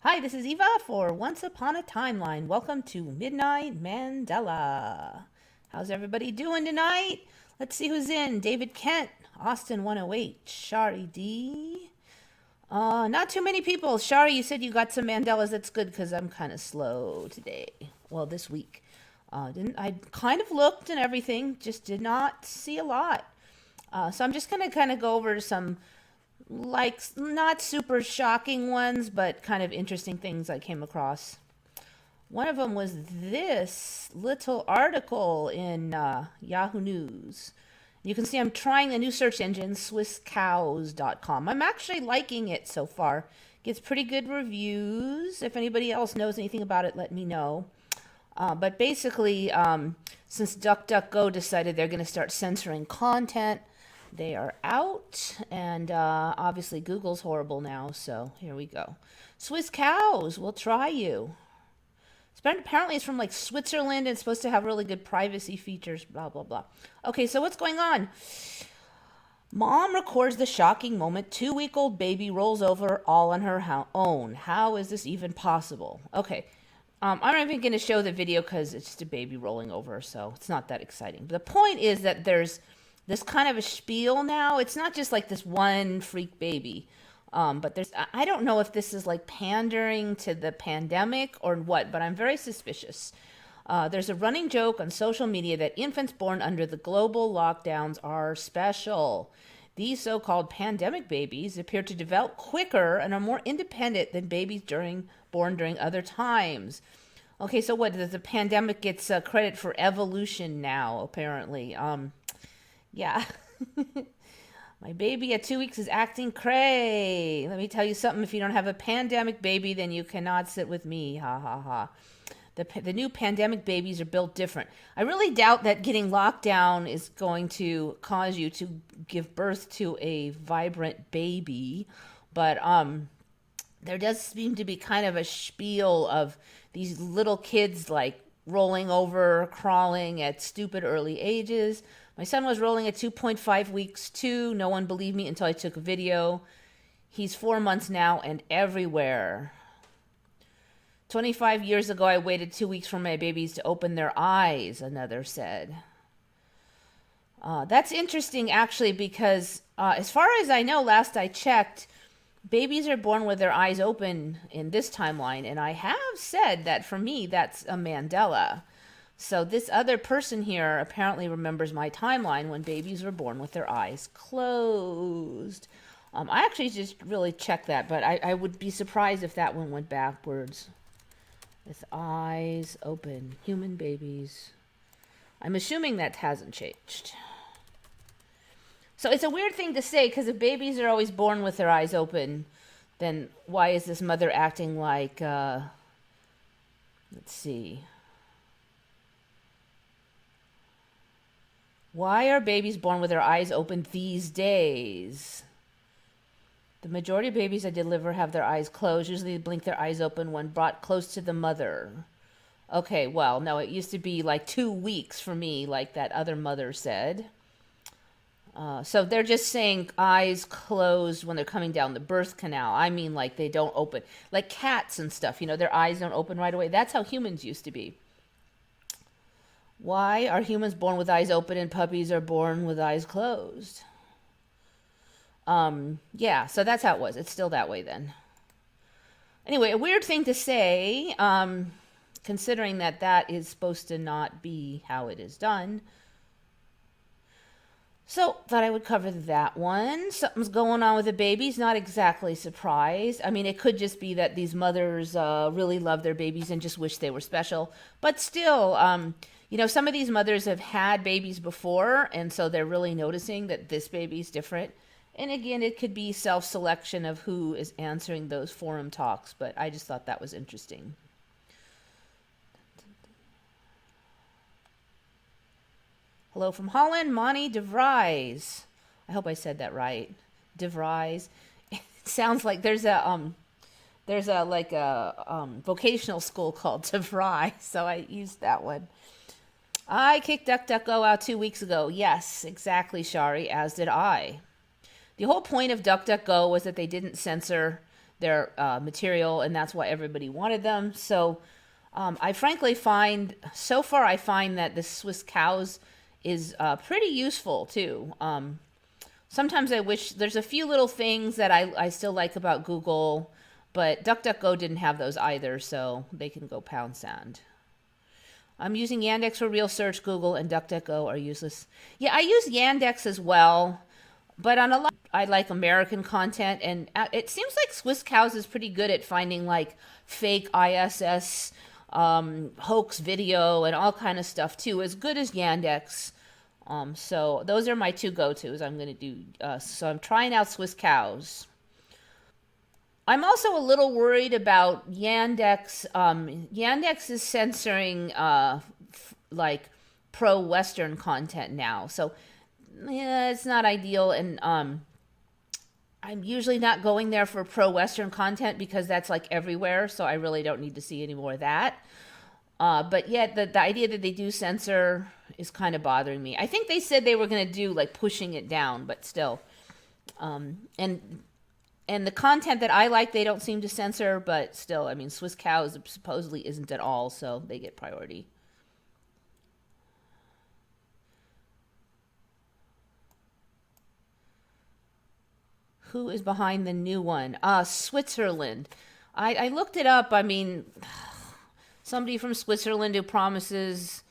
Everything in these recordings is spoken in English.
Hi, this is Eva for Once Upon a Timeline. Welcome to Midnight Mandela. How's everybody doing tonight? Let's see who's in. David Kent, Austin 108, Shari D. Not too many people. Shari, you said you got some Mandelas. That's good because I'm kind of slow today. Well, this week. Didn't I kind of looked and everything, just did not see a lot. So I'm just gonna kind of go over some like not super shocking ones, but kind of interesting things I came across. One of them was this little article in Yahoo News. You can see I'm trying the new search engine, swisscows.com. I'm actually liking it so far. Gets pretty good reviews. If anybody else knows anything about it, let me know. But basically, since DuckDuckGo decided they're going to start censoring content, they are out, and obviously Google's horrible now, so here we go. Swiss cows will try you. Apparently it's from like Switzerland and it's supposed to have really good privacy features, blah, blah, blah. Okay, so what's going on? Mom records the shocking moment. 2-week-old baby rolls over all on her own. How is this even possible? Okay, I'm not even going to show the video because it's just a baby rolling over, so it's not that exciting. But the point is that there's this kind of a spiel now. It's not just like this one freak baby. But I don't know if this is like pandering to the pandemic or what, but I'm very suspicious. There's a running joke on social media that infants born under the global lockdowns are special. These so-called pandemic babies appear to develop quicker and are more independent than babies born during other times. Okay, so what? The pandemic gets credit for evolution now, apparently. Yeah. My baby at 2 weeks is acting cray. Let me tell you something. If you don't have a pandemic baby, then you cannot sit with me. Ha ha ha. The new pandemic babies are built different. I really doubt that getting locked down is going to cause you to give birth to a vibrant baby. But there does seem to be kind of a spiel of these little kids like rolling over, crawling at stupid early ages. My son was rolling at 2.5 weeks too. No one believed me until I took a video. He's 4 months now and everywhere. 25 years ago, I waited 2 weeks for my babies to open their eyes, another said. That's interesting, actually, because as far as I know, last I checked, babies are born with their eyes open in this timeline. And I have said that for me, that's a Mandela. So this other person here apparently remembers my timeline when babies were born with their eyes closed. I actually just really checked that, but I would be surprised if that one went backwards. With eyes open. Human babies. I'm assuming that hasn't changed. So it's a weird thing to say, because if babies are always born with their eyes open, then why is this mother acting like, let's see. Why are babies born with their eyes open these days? The majority of babies I deliver have their eyes closed. Usually they blink their eyes open when brought close to the mother. Okay, well, no, it used to be like 2 weeks for me, like that other mother said. So they're just saying eyes closed when they're coming down the birth canal. I mean, like they don't open. Like cats and stuff, their eyes don't open right away. That's how humans used to be. Why are humans born with eyes open and puppies are born with eyes closed? Yeah, so that's how it was. It's still that way then. Anyway, a weird thing to say, considering that that is supposed to not be how it is done. So, thought I would cover that one. Something's going on with the babies. Not exactly surprised. I mean, it could just be that these mothers really love their babies and just wish they were special. But still, some of these mothers have had babies before, and so they're really noticing that this baby's different. And again, it could be self-selection of who is answering those forum talks, but I just thought that was interesting. Hello from Holland, Monty de Vries. I hope I said that right. De Vries. It sounds like there's a vocational school called De Vries, so I used that one. I kicked DuckDuckGo out 2 weeks ago. Yes, exactly, Shari, as did I. The whole point of DuckDuckGo was that they didn't censor their material, and that's why everybody wanted them. So I frankly find, so far, I find that the Swiss cows is pretty useful too. Sometimes I wish there's a few little things that I still like about Google, but DuckDuckGo didn't have those either, so they can go pound sand. I'm using Yandex for real search. Google and DuckDuckGo are useless. Yeah, I use Yandex as well, but on a lot, I like American content, and it seems like Swiss Cows is pretty good at finding like fake ISS hoax video and all kind of stuff too, as good as Yandex. So those are my two go-tos. I'm going to do. So I'm trying out Swiss Cows. I'm also a little worried about Yandex. Yandex is censoring like pro-Western content now, so yeah, it's not ideal. And I'm usually not going there for pro-Western content because that's like everywhere, so I really don't need to see any more of that. But yet the idea that they do censor is kind of bothering me. I think they said they were going to do like pushing it down, but still. And the content that I like, they don't seem to censor, but still, I mean, Swiss Cows supposedly isn't at all, so they get priority. Who is behind the new one? Switzerland. I looked it up. I mean, somebody from Switzerland who promises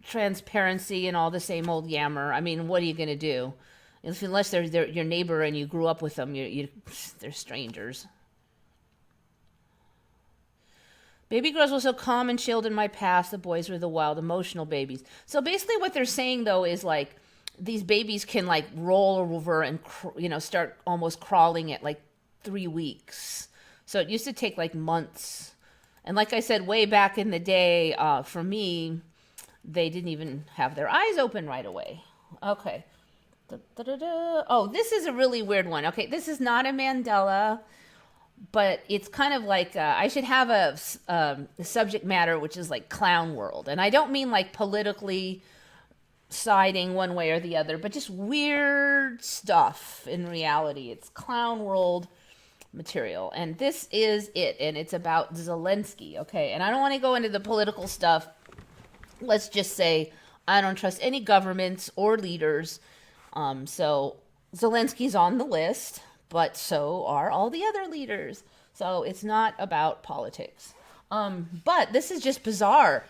transparency and all the same old yammer. I mean, what are you going to do? Unless they're your neighbor and you grew up with them, they're strangers. Baby girls were so calm and chilled in my past. The boys were the wild, emotional babies. So basically what they're saying, though, is like these babies can like roll over and, start almost crawling at like 3 weeks. So it used to take like months. And like I said, way back in the day, for me, they didn't even have their eyes open right away. Okay. Oh, this is a really weird one. Okay, this is not a Mandela, but it's kind of like I should have a subject matter which is like clown world, and I don't mean like politically siding one way or the other, but just weird stuff in reality. It's clown world material, and this is it, and it's about Zelensky. Okay, and I don't want to go into the political stuff. Let's just say I don't trust any governments or leaders. So Zelensky's on the list, but so are all the other leaders. So it's not about politics. But this is just bizarre.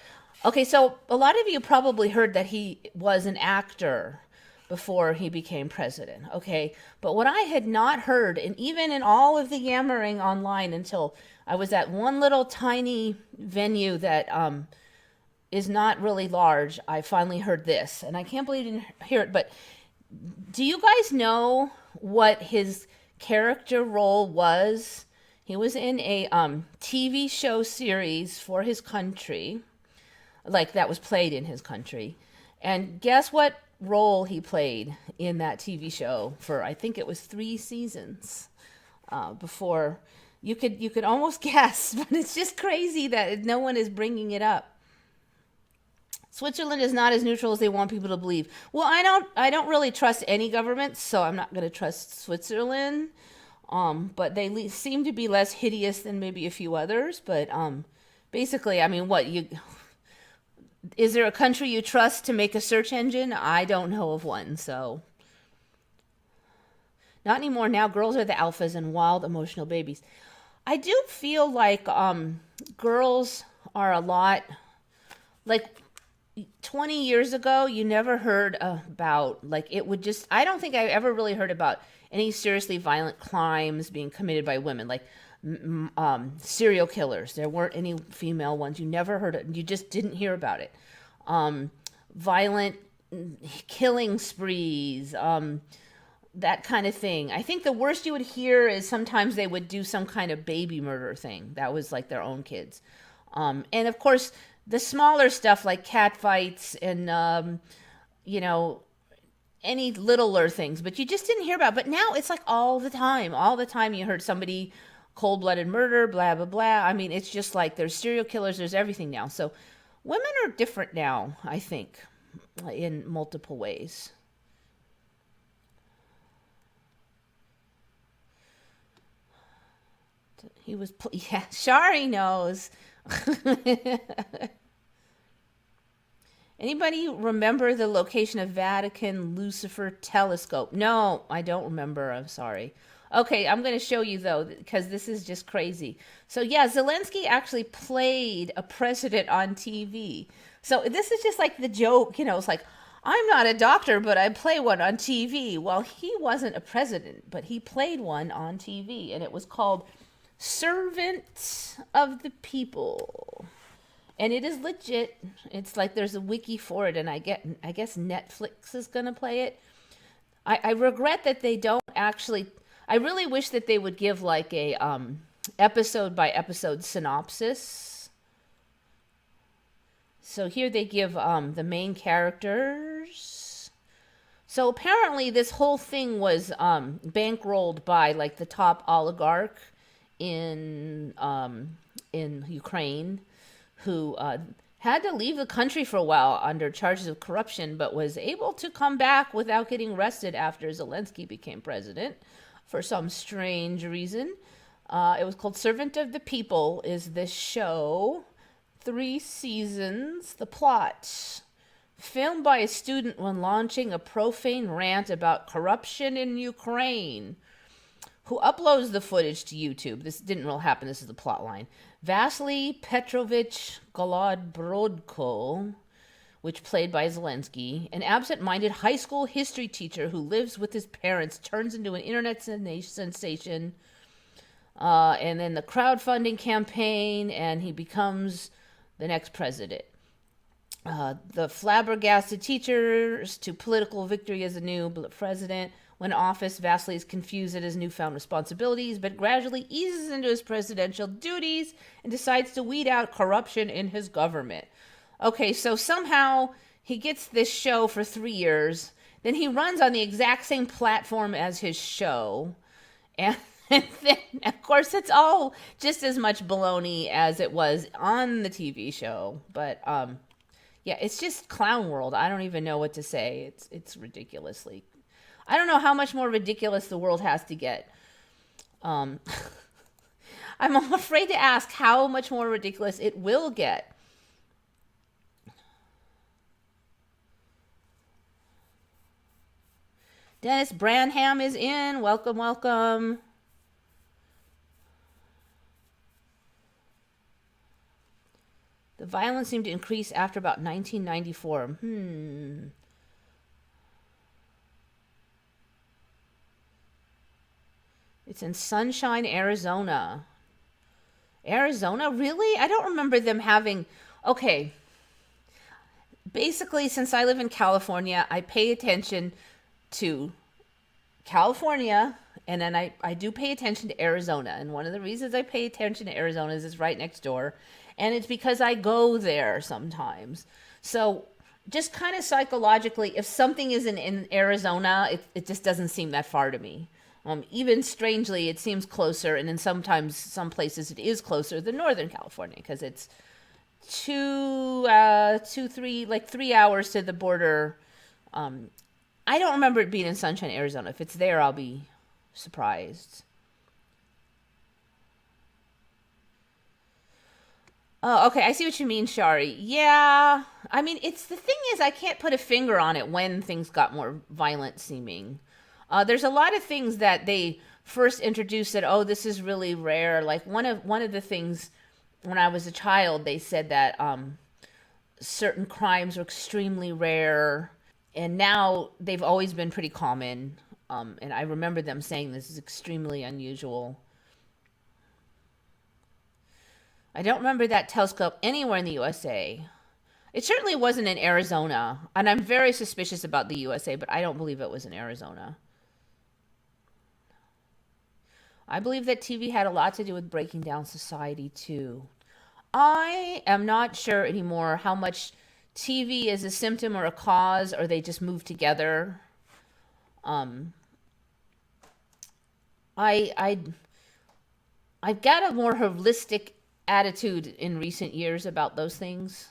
Okay, so a lot of you probably heard that he was an actor before he became president. Okay, but what I had not heard, and even in all of the yammering online until I was at one little tiny venue that is not really large, I finally heard this, and I can't believe I didn't hear it, but do you guys know what his character role was? He was in a TV show series for his country, like that was played in his country. And guess what role he played in that TV show for, I think it was 3 seasons before. You could almost guess, but it's just crazy that no one is bringing it up. Switzerland is not as neutral as they want people to believe. Well, I don't really trust any government, so I'm not going to trust Switzerland. But they seem to be less hideous than maybe a few others. But basically, I mean, is there a country you trust to make a search engine? I don't know of one, so. Not anymore. Now girls are the alphas and wild, emotional babies. I do feel like girls are a lot like 20 years ago, you never heard about, like, it would just, I don't think I ever really heard about any seriously violent crimes being committed by women, like serial killers. There weren't any female ones. You never heard it. You just didn't hear about it. Violent killing sprees, that kind of thing. I think the worst you would hear is sometimes they would do some kind of baby murder thing. That was like their own kids. And of course, the smaller stuff like cat fights and, any littler things, but you just didn't hear about it. But now it's like all the time you heard somebody cold-blooded murder, blah, blah, blah. I mean, it's just like there's serial killers, there's everything now. So women are different now, I think, in multiple ways. He was, yeah, Shari knows. Anybody remember the location of Vatican Lucifer telescope? No, I don't remember. I'm sorry. Okay, I'm going to show you though, because this is just crazy. So yeah, Zelensky actually played a president on TV. So this is just like the joke, it's like, I'm not a doctor, but I play one on TV. Well, he wasn't a president, but he played one on TV, and it was called Servant of the People. And it is legit. It's like there's a wiki for it, and I guess Netflix is gonna play it. I regret that they don't actually. I really wish that they would give like a episode by episode synopsis. So here they give the main characters. So apparently this whole thing was bankrolled by like the top oligarch in Ukraine, who had to leave the country for a while under charges of corruption, but was able to come back without getting arrested after Zelensky became president for some strange reason. It was called Servant of the People is this show. 3 seasons. The plot. Filmed by a student when launching a profane rant about corruption in Ukraine, who uploads the footage to YouTube. This didn't really happen. This is the plot line. Vasily Petrovich Golodbrodko, which played by Zelensky, an absent-minded high school history teacher who lives with his parents, turns into an internet sensation, and then the crowdfunding campaign, and he becomes the next president. The flabbergasted teachers to political victory as a new president. When in office, Vasily is confused at his newfound responsibilities, but gradually eases into his presidential duties and decides to weed out corruption in his government. Okay, so somehow he gets this show for 3 years. Then he runs on the exact same platform as his show. And then, of course, it's all just as much baloney as it was on the TV show. But, yeah, it's just clown world. I don't even know what to say. It's ridiculously. I don't know how much more ridiculous the world has to get. I'm afraid to ask how much more ridiculous it will get. Dennis Branham is in. Welcome, welcome. The violence seemed to increase after about 1994. It's in Sunshine, Arizona. Arizona? Really? I don't remember them having... Okay. Basically, since I live in California, I pay attention to California, and then I do pay attention to Arizona. And one of the reasons I pay attention to Arizona is it's right next door. And it's because I go there sometimes. So just kind of psychologically, if something isn't in Arizona, it just doesn't seem that far to me. Even strangely, it seems closer, and then sometimes some places it is closer than Northern California because it's 3 hours to the border. I don't remember it being in Sunshine, Arizona. If it's there, I'll be surprised. Oh, okay. I see what you mean, Shari. Yeah. I mean, the thing is, I can't put a finger on it when things got more violent seeming. There's a lot of things that they first introduced that, oh, this is really rare. Like one of the things when I was a child, they said that certain crimes are extremely rare, and now they've always been pretty common. And I remember them saying this is extremely unusual. I don't remember that telescope anywhere in the USA. It certainly wasn't in Arizona, and I'm very suspicious about the USA, but I don't believe it was in Arizona. I believe that TV had a lot to do with breaking down society, too. I am not sure anymore how much TV is a symptom or a cause, or they just move together. I've got a more holistic attitude in recent years about those things.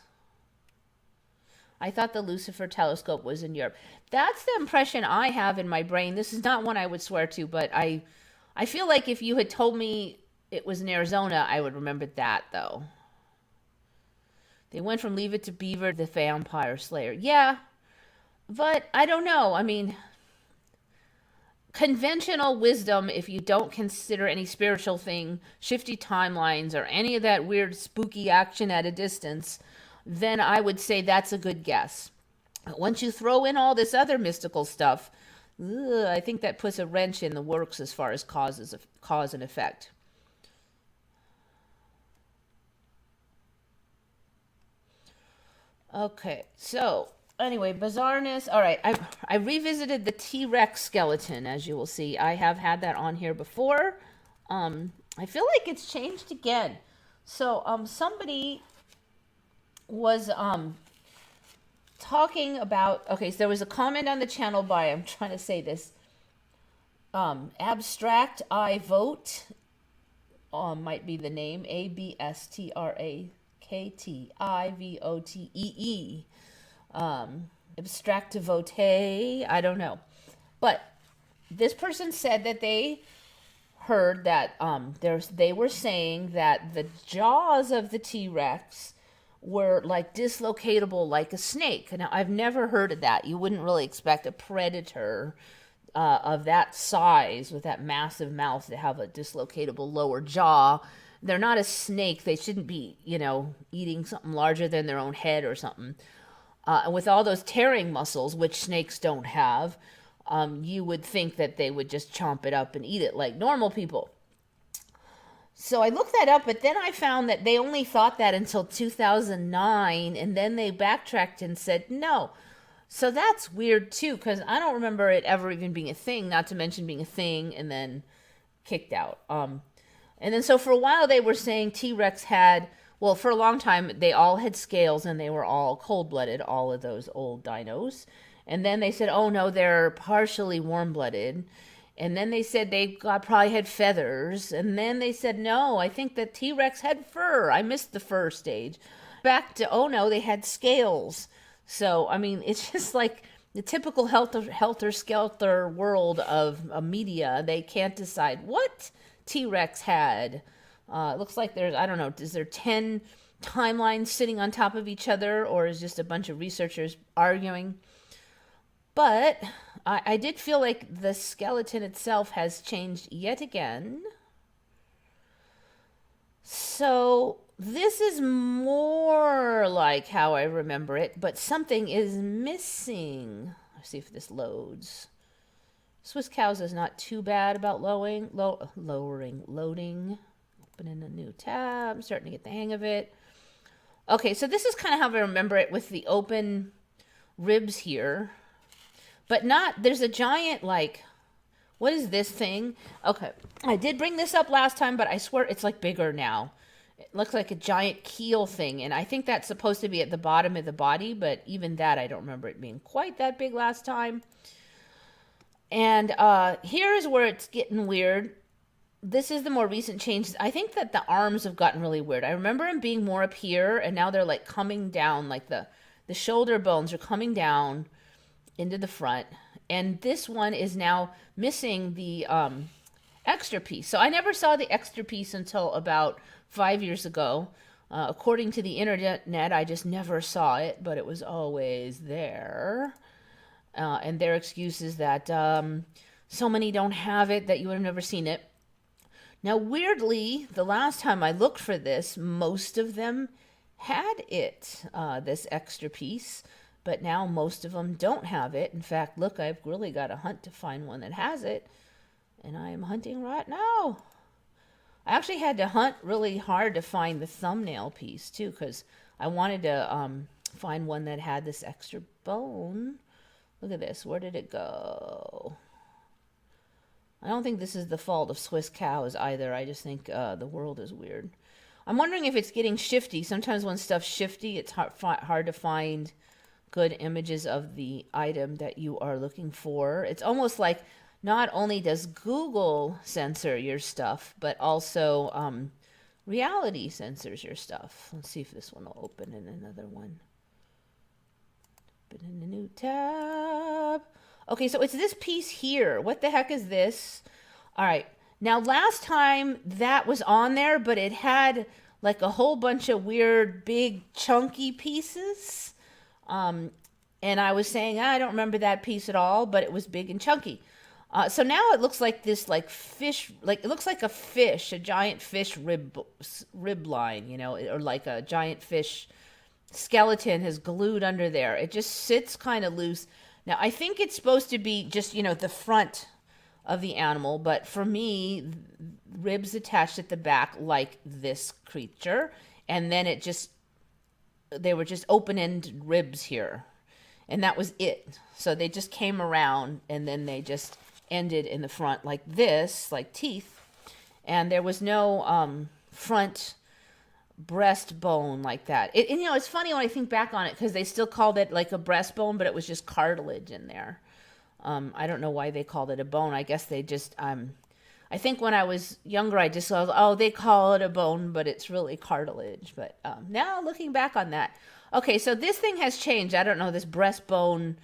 I thought the Lucifer telescope was in Europe. That's the impression I have in my brain. This is not one I would swear to, but I feel like if you had told me it was in Arizona, I would remember that, though. They went from Leave It to Beaver to the Vampire Slayer. Yeah, but I don't know. I mean, conventional wisdom, if you don't consider any spiritual thing, shifty timelines, or any of that weird spooky action at a distance, then I would say that's a good guess. But once you throw in all this other mystical stuff, I think that puts a wrench in the works as far as cause and effect. Okay, so anyway, bizarreness. All right, I revisited the T-Rex skeleton, as you will see. I have had that on here before. I feel like it's changed again. So somebody was talking about, okay, so there was a comment on the channel by, I'm trying to say this, Abstract I Vote, might be the name, ABSTRAKTIVOTEE, Abstract Vote, I don't know. But this person said that they heard that they were saying that the jaws of the T-Rex were like dislocatable like a snake. Now, I've never heard of that. You wouldn't really expect a predator of that size with that massive mouth to have a dislocatable lower jaw. They're not a snake. They shouldn't be, eating something larger than their own head or something. With all those tearing muscles, which snakes don't have, you would think that they would just chomp it up and eat it like normal people. So I looked that up, but then I found that they only thought that until 2009, and then they backtracked and said no. So that's weird too, because I don't remember it ever even being a thing, not to mention being a thing and then kicked out. And then so for a while they were saying T-Rex had, well, for a long time they all had scales and they were all cold-blooded, all of those old dinos. And then they said, oh no, they're partially warm-blooded. And then they said they probably had feathers. And then they said, no, I think that T-Rex had fur. I missed the fur stage. Back to, oh no, they had scales. So, I mean, it's just like the typical helter-skelter world of media. They can't decide what T-Rex had. It looks like there's, I don't know, is there 10 timelines sitting on top of each other? Or is just a bunch of researchers arguing? But I did feel like the skeleton itself has changed yet again. So this is more like how I remember it, but something is missing. Let's see if this loads. Swiss Cows is not too bad about loading. Opening a new tab. I'm starting to get the hang of it. Okay, so this is kind of how I remember it with the open ribs here. But not, there's a giant, like, what is this thing? Okay, I did bring this up last time, but I swear it's, like, bigger now. It looks like a giant keel thing, and I think that's supposed to be at the bottom of the body, but even that, I don't remember it being quite that big last time. And here's where it's getting weird. This is the more recent change. I think that the arms have gotten really weird. I remember them being more up here, and now they're, like, coming down, like the shoulder bones are coming down into the front, and this one is now missing the extra piece. So I never saw the extra piece until about 5 years ago. According to the internet, I just never saw it, but it was always there. And their excuse is that so many don't have it that you would have never seen it. Now, weirdly, the last time I looked for this, most of them had it, this extra piece. But now most of them don't have it. In fact, look, I've really got to hunt to find one that has it. And I am hunting right now. I actually had to hunt really hard to find the thumbnail piece, too, because I wanted to find one that had this extra bone. Look at this. Where did it go? I don't think this is the fault of Swiss Cows either. I just think the world is weird. I'm wondering if it's getting shifty. Sometimes when stuff's shifty, it's hard to find good images of the item that you are looking for. It's almost like not only does Google censor your stuff, but also reality censors your stuff. Let's see if this one will open in another one. Open in a new tab. Okay, so it's this piece here. What the heck is this? All right. Now, last time that was on there, but it had like a whole bunch of weird, big, chunky pieces. Um, and I was saying, I don't remember that piece at all, but it was big and chunky. So now it looks like this, like fish, like it looks like a fish, a giant fish rib line, you know, or like a giant fish skeleton has glued under there. It just sits kind of loose. Now, I think it's supposed to be just, you know, the front of the animal, but for me, ribs attached at the back like this creature, and then it just, they were just open-end ribs here, and that was it. So they just came around, and then they just ended in the front like this, like teeth, and there was no front breastbone like that. And you know, it's funny when I think back on it because they still called it like a breastbone, but it was just cartilage in there. I don't know why they called it a bone. I guess they just, I think when I was younger, I just thought, oh, they call it a bone, but it's really cartilage. But now looking back on that, okay, so this thing has changed. I don't know, this breastbone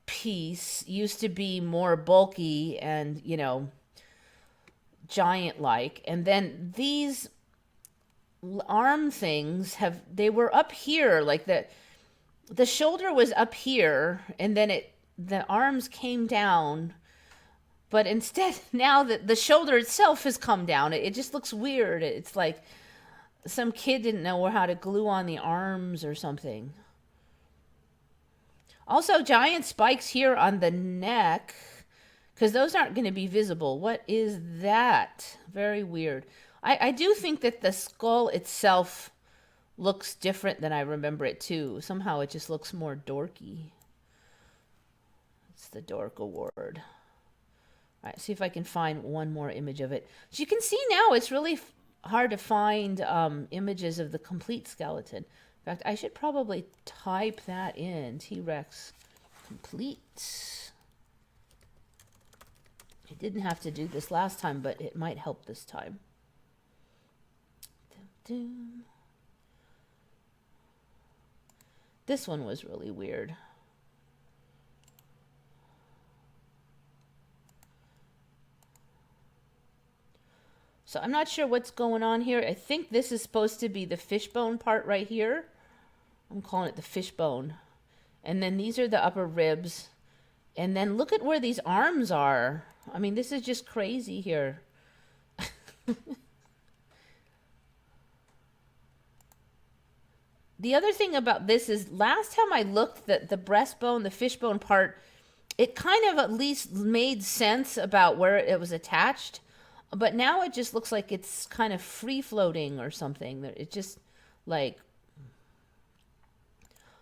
piece used to be more bulky and, you know, giant-like. And then these arm things they were up here, like the shoulder was up here, and then the arms came down, but instead now the shoulder itself has come down. It just looks weird. It's like some kid didn't know how to glue on the arms or something. Also, giant spikes here on the neck, because those aren't going to be visible. What is that? Very weird. I do think that the skull itself looks different than I remember it too. Somehow it just looks more dorky. It's the Dork Award. All right, see if I can find one more image of it. As you can see now, it's really hard to find images of the complete skeleton. In fact, I should probably type that in, T-Rex complete. I didn't have to do this last time, but it might help this time. This one was really weird. So I'm not sure what's going on here. I think this is supposed to be the fishbone part right here. I'm calling it the fishbone. And then these are the upper ribs. And then look at where these arms are. I mean, this is just crazy here. The other thing about this is last time I looked, the breastbone, the fishbone part, it kind of at least made sense about where it was attached. But now it just looks like it's kind of free floating or something. It just like,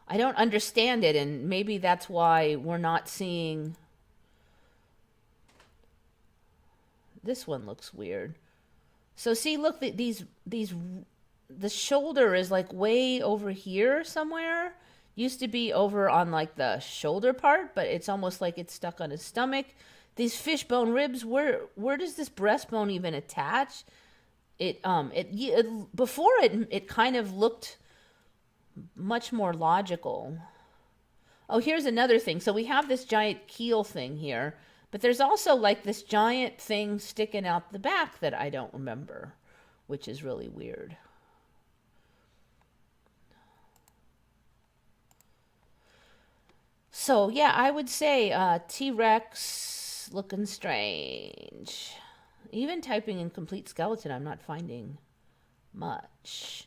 I don't understand it. And maybe that's why we're not seeing. This one looks weird. So see, look, the shoulder is like way over here somewhere. Used to be over on like the shoulder part, but it's almost like it's stuck on his stomach. These fishbone ribs, where does this breastbone even attach? Before it kind of looked much more logical. Oh, here's another thing. So we have this giant keel thing here, but there's also like this giant thing sticking out the back that I don't remember, which is really weird. So yeah, I would say T-Rex looking strange. Even typing in complete skeleton, I'm not finding much.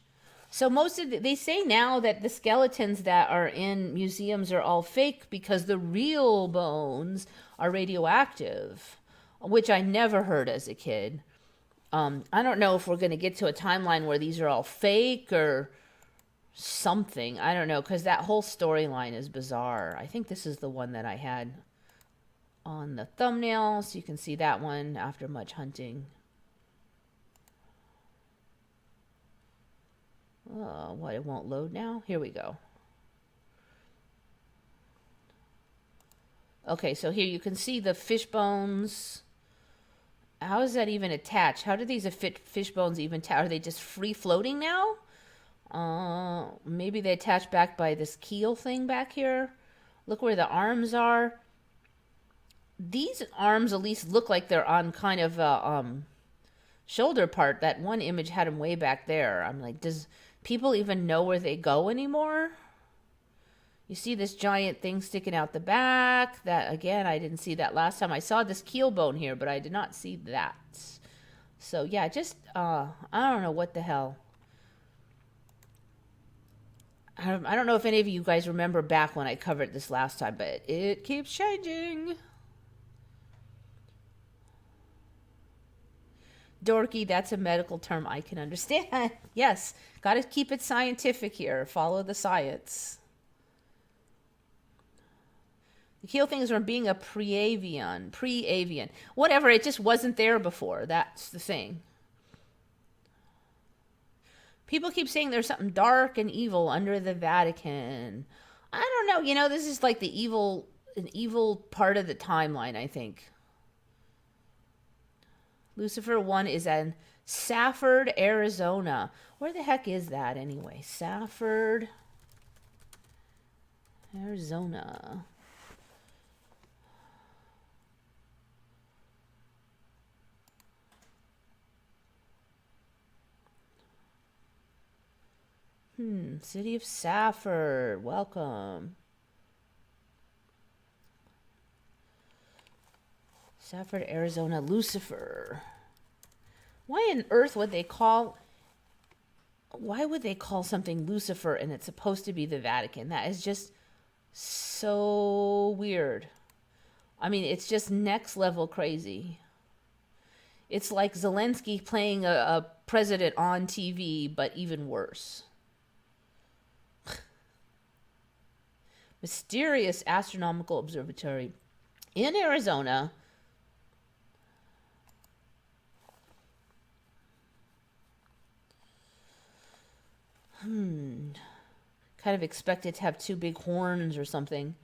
So they say now that the skeletons that are in museums are all fake because the real bones are radioactive, which I never heard as a kid. I don't know if we're going to get to a timeline where these are all fake or something. I don't know, because that whole storyline is bizarre. I think this is the one that I had on the thumbnail, so you can see that one after much hunting. Oh, what, it won't load now? Here we go. Okay, so here you can see the fish bones. How is that even attached? How do these fish bones even attach? Are they just free floating now? Maybe they attach back by this keel thing back here. Look where the arms are. These arms at least look like they're on kind of a shoulder part. That one image had him way back there. I'm like, does people even know where they go anymore? You see this giant thing sticking out the back. That, again, I didn't see that last time. I saw this keel bone here, but I did not see that. So, yeah, just, I don't know what the hell. I don't know if any of you guys remember back when I covered this last time, but it keeps changing. Dorky, that's a medical term I can understand. Yes, got to keep it scientific here. Follow the science. The keel thing is from being a pre-avian. Whatever, it just wasn't there before. That's the thing. People keep saying there's something dark and evil under the Vatican. I don't know. You know, this is like an evil part of the timeline, I think. Lucifer 1 is in Safford, Arizona. Where the heck is that anyway? Safford, Arizona. City of Safford. Welcome. Safford, Arizona, Lucifer. Why on earth would they call... Why would they call something Lucifer and it's supposed to be the Vatican? That is just so weird. I mean, it's just next level crazy. It's like Zelensky playing a president on TV, but even worse. Mysterious astronomical observatory in Arizona. Kind of expected to have two big horns or something.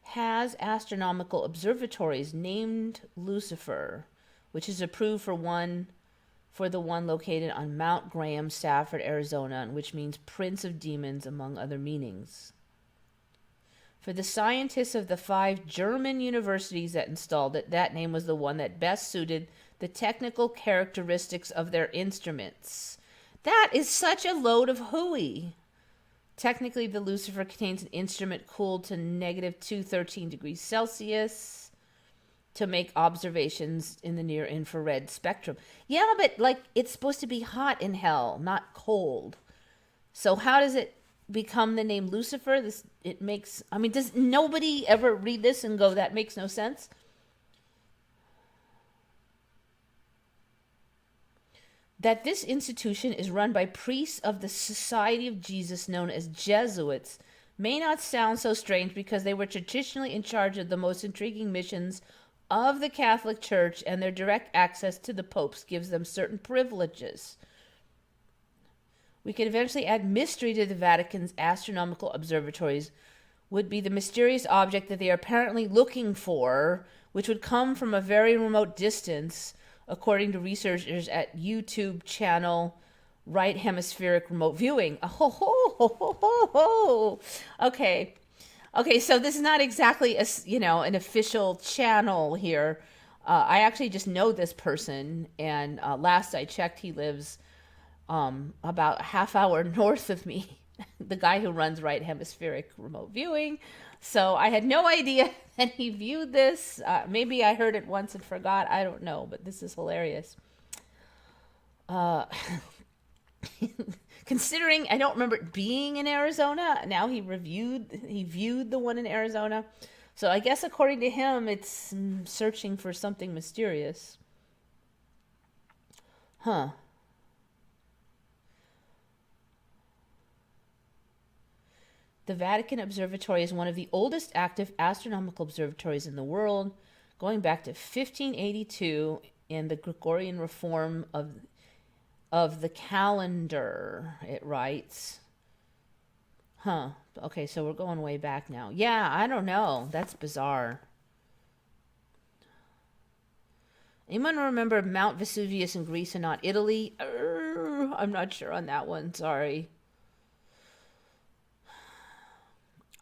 Has astronomical observatories named Lucifer, which is approved for the one located on Mount Graham, Safford, Arizona, and which means Prince of Demons, among other meanings. For the scientists of the 5 German universities that installed it, that name was the one that best suited the technical characteristics of their instruments. That is such a load of hooey. Technically, the Lucifer contains an instrument cooled to negative 213 degrees Celsius to make observations in the near infrared spectrum. Yeah, but like it's supposed to be hot in hell, not cold. So how does it become the name Lucifer? Does nobody ever read this and go, that makes no sense? That this institution is run by priests of the Society of Jesus, known as Jesuits, may not sound so strange because they were traditionally in charge of the most intriguing missions of the Catholic Church, and their direct access to the popes gives them certain privileges. We could eventually add mystery to the Vatican's astronomical observatories, would be the mysterious object that they are apparently looking for, which would come from a very remote distance, according to researchers at YouTube channel Right Hemispheric Remote Viewing. Okay, so this is not exactly an official channel here. I actually just know this person, and last I checked, he lives about a half hour north of me. The guy who runs Right Hemispheric Remote Viewing. So I had no idea that he viewed this. Maybe I heard it once and forgot. I don't know, but this is hilarious. Considering I don't remember it being in Arizona, now he viewed the one in Arizona. So I guess according to him, it's searching for something mysterious. Huh. The Vatican Observatory is one of the oldest active astronomical observatories in the world, going back to 1582 in the Gregorian reform of the calendar, it writes. Huh. Okay, so we're going way back now. Yeah, I don't know. That's bizarre. Anyone remember Mount Vesuvius in Greece and not Italy? I'm not sure on that one. Sorry.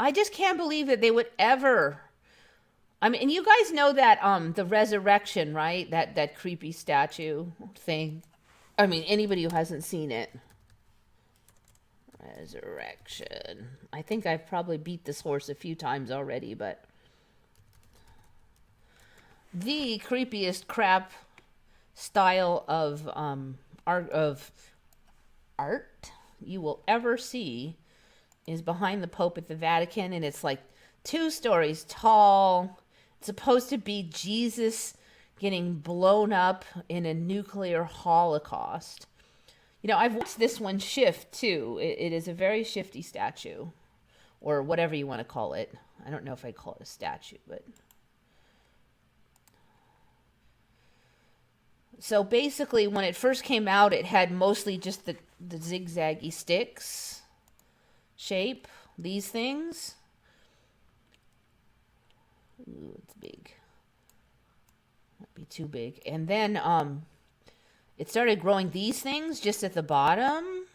I just can't believe that they would ever I mean, and you guys know that the resurrection, right? That creepy statue thing. I mean, anybody who hasn't seen it. Resurrection. I think I've probably beat this horse a few times already, but the creepiest crap style of art you will ever see is behind the Pope at the Vatican, and it's like 2 stories tall. It's supposed to be Jesus getting blown up in a nuclear holocaust. You know, I've watched this one shift too. It is a very shifty statue, or whatever you want to call it. I don't know if I call it a statue, but so basically when it first came out, it had mostly just the zigzaggy sticks shape, these things. Ooh, it's big. Might be too big. And then it started growing these things just at the bottom.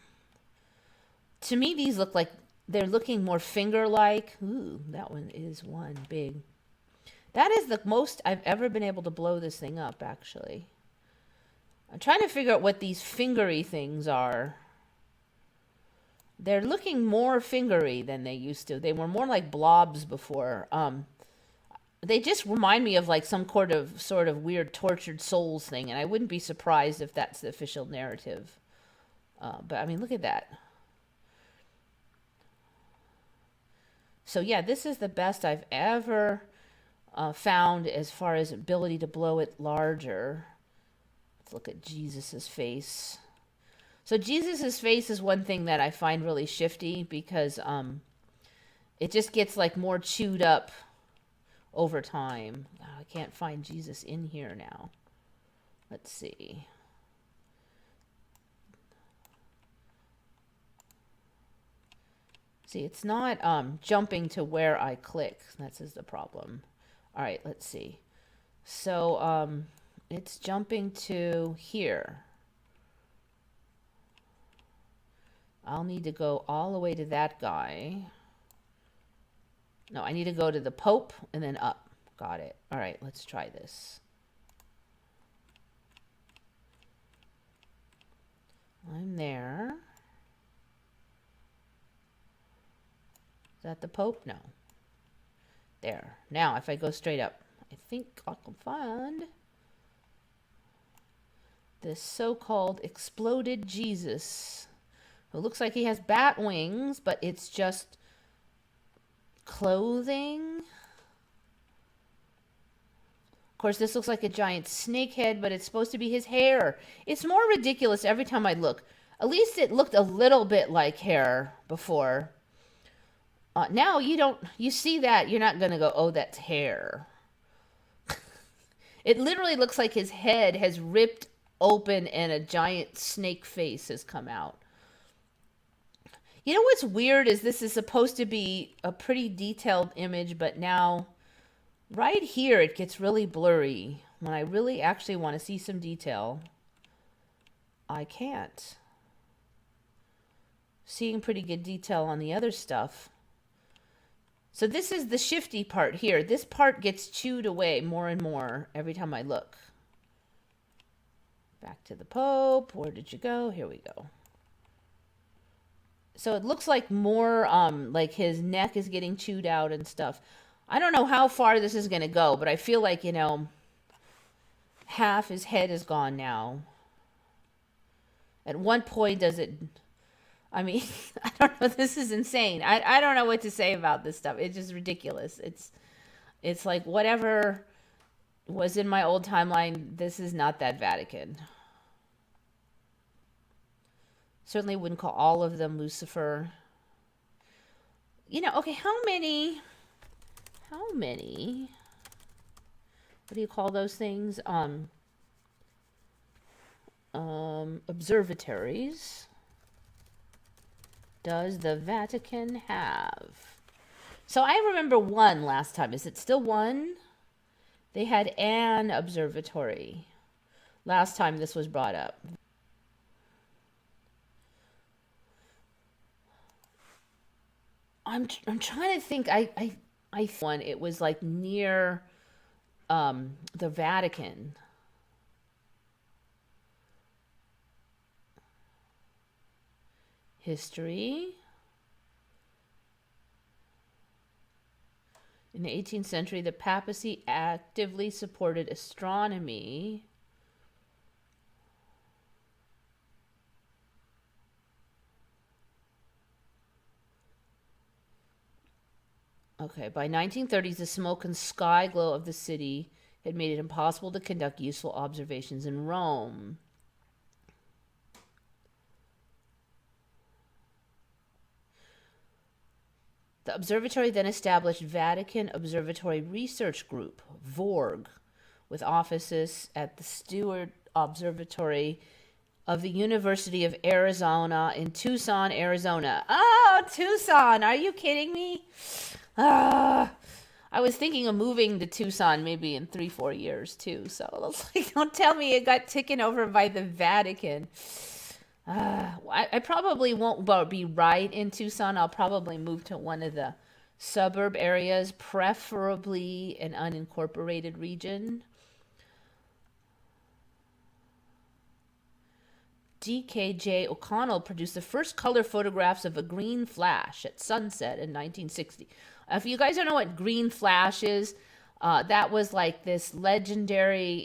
To me, these look like they're looking more finger-like. Ooh, that one is one big. That is the most I've ever been able to blow this thing up, actually. I'm trying to figure out what these fingery things are. They're looking more fingery than they used to. They were more like blobs before. They just remind me of like some sort of weird tortured souls thing, and I wouldn't be surprised if that's the official narrative. But I mean, look at that. So yeah, this is the best I've ever found as far as ability to blow it larger. Let's look at Jesus's face. So Jesus's face is one thing that I find really shifty because it just gets like more chewed up over time. Oh, I can't find Jesus in here now. Let's see. See, it's not jumping to where I click. That's the problem. All right, let's see. So it's jumping to here. I'll need to go all the way to that guy. No, I need to go to the Pope and then up. Got it. All right, let's try this. I'm there. Is that the Pope? No. There. Now, if I go straight up, I think I can find this so-called exploded Jesus. It looks like he has bat wings, but it's just clothing. Of course, this looks like a giant snake head, but it's supposed to be his hair. It's more ridiculous every time I look. At least it looked a little bit like hair before. Now you see that, you're not going to go, oh, that's hair. It literally looks like his head has ripped open and a giant snake face has come out. You know what's weird is this is supposed to be a pretty detailed image, but now right here it gets really blurry. When I really actually want to see some detail, I can't. Seeing pretty good detail on the other stuff. So this is the shifty part here. This part gets chewed away more and more every time I look. Back to the Pope. Where did you go? Here we go. So it looks like more like his neck is getting chewed out and stuff. I don't know how far this is going to go, but I feel like, you know, half his head is gone now. At one point, does it... I mean, I don't know. This is insane. I don't know what to say about this stuff. It's just ridiculous. It's like whatever was in my old timeline, this is not that Vatican. Certainly wouldn't call all of them Lucifer. You know, okay, how many, what do you call those things? Observatories does the Vatican have? So I remember one last time. Is it still one? They had an observatory last time this was brought up. I'm trying to think. I one. It was like near the Vatican. History. In the 18th century, the papacy actively supported astronomy. Okay, by 1930s, the smoke and sky glow of the city had made it impossible to conduct useful observations in Rome. The observatory then established Vatican Observatory Research Group, VORG, with offices at the Stewart Observatory of the University of Arizona in Tucson, Arizona. Oh, Tucson! Are you kidding me? I was thinking of moving to Tucson maybe in 3-4 years too. So it's like, don't tell me it got taken over by the Vatican. I probably won't be right in Tucson. I'll probably move to one of the suburb areas, preferably an unincorporated region. D.K.J. O'Connell produced the first color photographs of a green flash at sunset in 1960. If you guys don't know what green flash is, that was like this legendary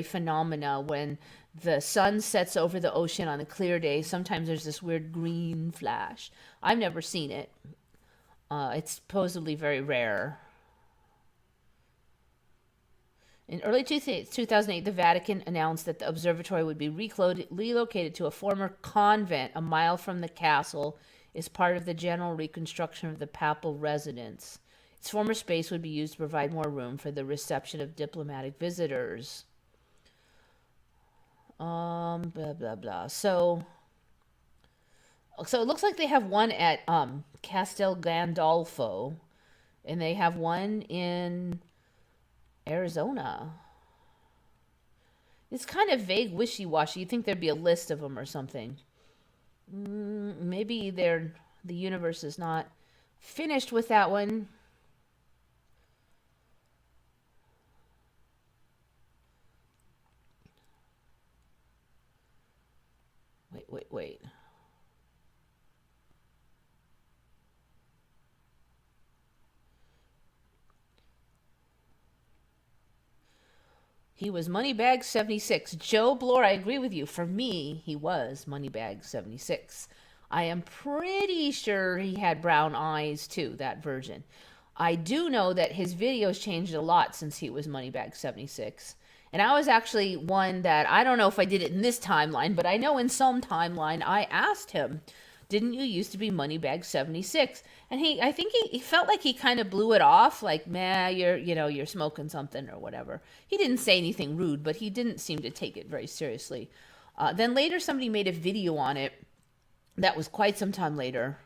phenomena when the sun sets over the ocean on a clear day. Sometimes there's this weird green flash. I've never seen it. It's supposedly very rare. In early 2008, the Vatican announced that the observatory would be relocated to a former convent a mile from the castle as part of the general reconstruction of the papal residence. Its former space would be used to provide more room for the reception of diplomatic visitors. Blah, blah, blah. So it looks like they have one at Castel Gandolfo, and they have one in Arizona. It's kind of vague, wishy-washy. You'd think there'd be a list of them or something. Maybe the universe is not finished with that one. Wait. He was Moneybag 76. Joe Bloor, I agree with you. For me, he was Moneybag 76. I am pretty sure he had brown eyes too, that version. I do know that his videos changed a lot since he was Moneybag 76. And I was actually one that, I don't know if I did it in this timeline, but I know in some timeline I asked him, didn't you used to be Moneybag 76? And I think he felt like he kind of blew it off, like, man, you're smoking something or whatever. He didn't say anything rude, but he didn't seem to take it very seriously. Then later somebody made a video on it that was quite some time later.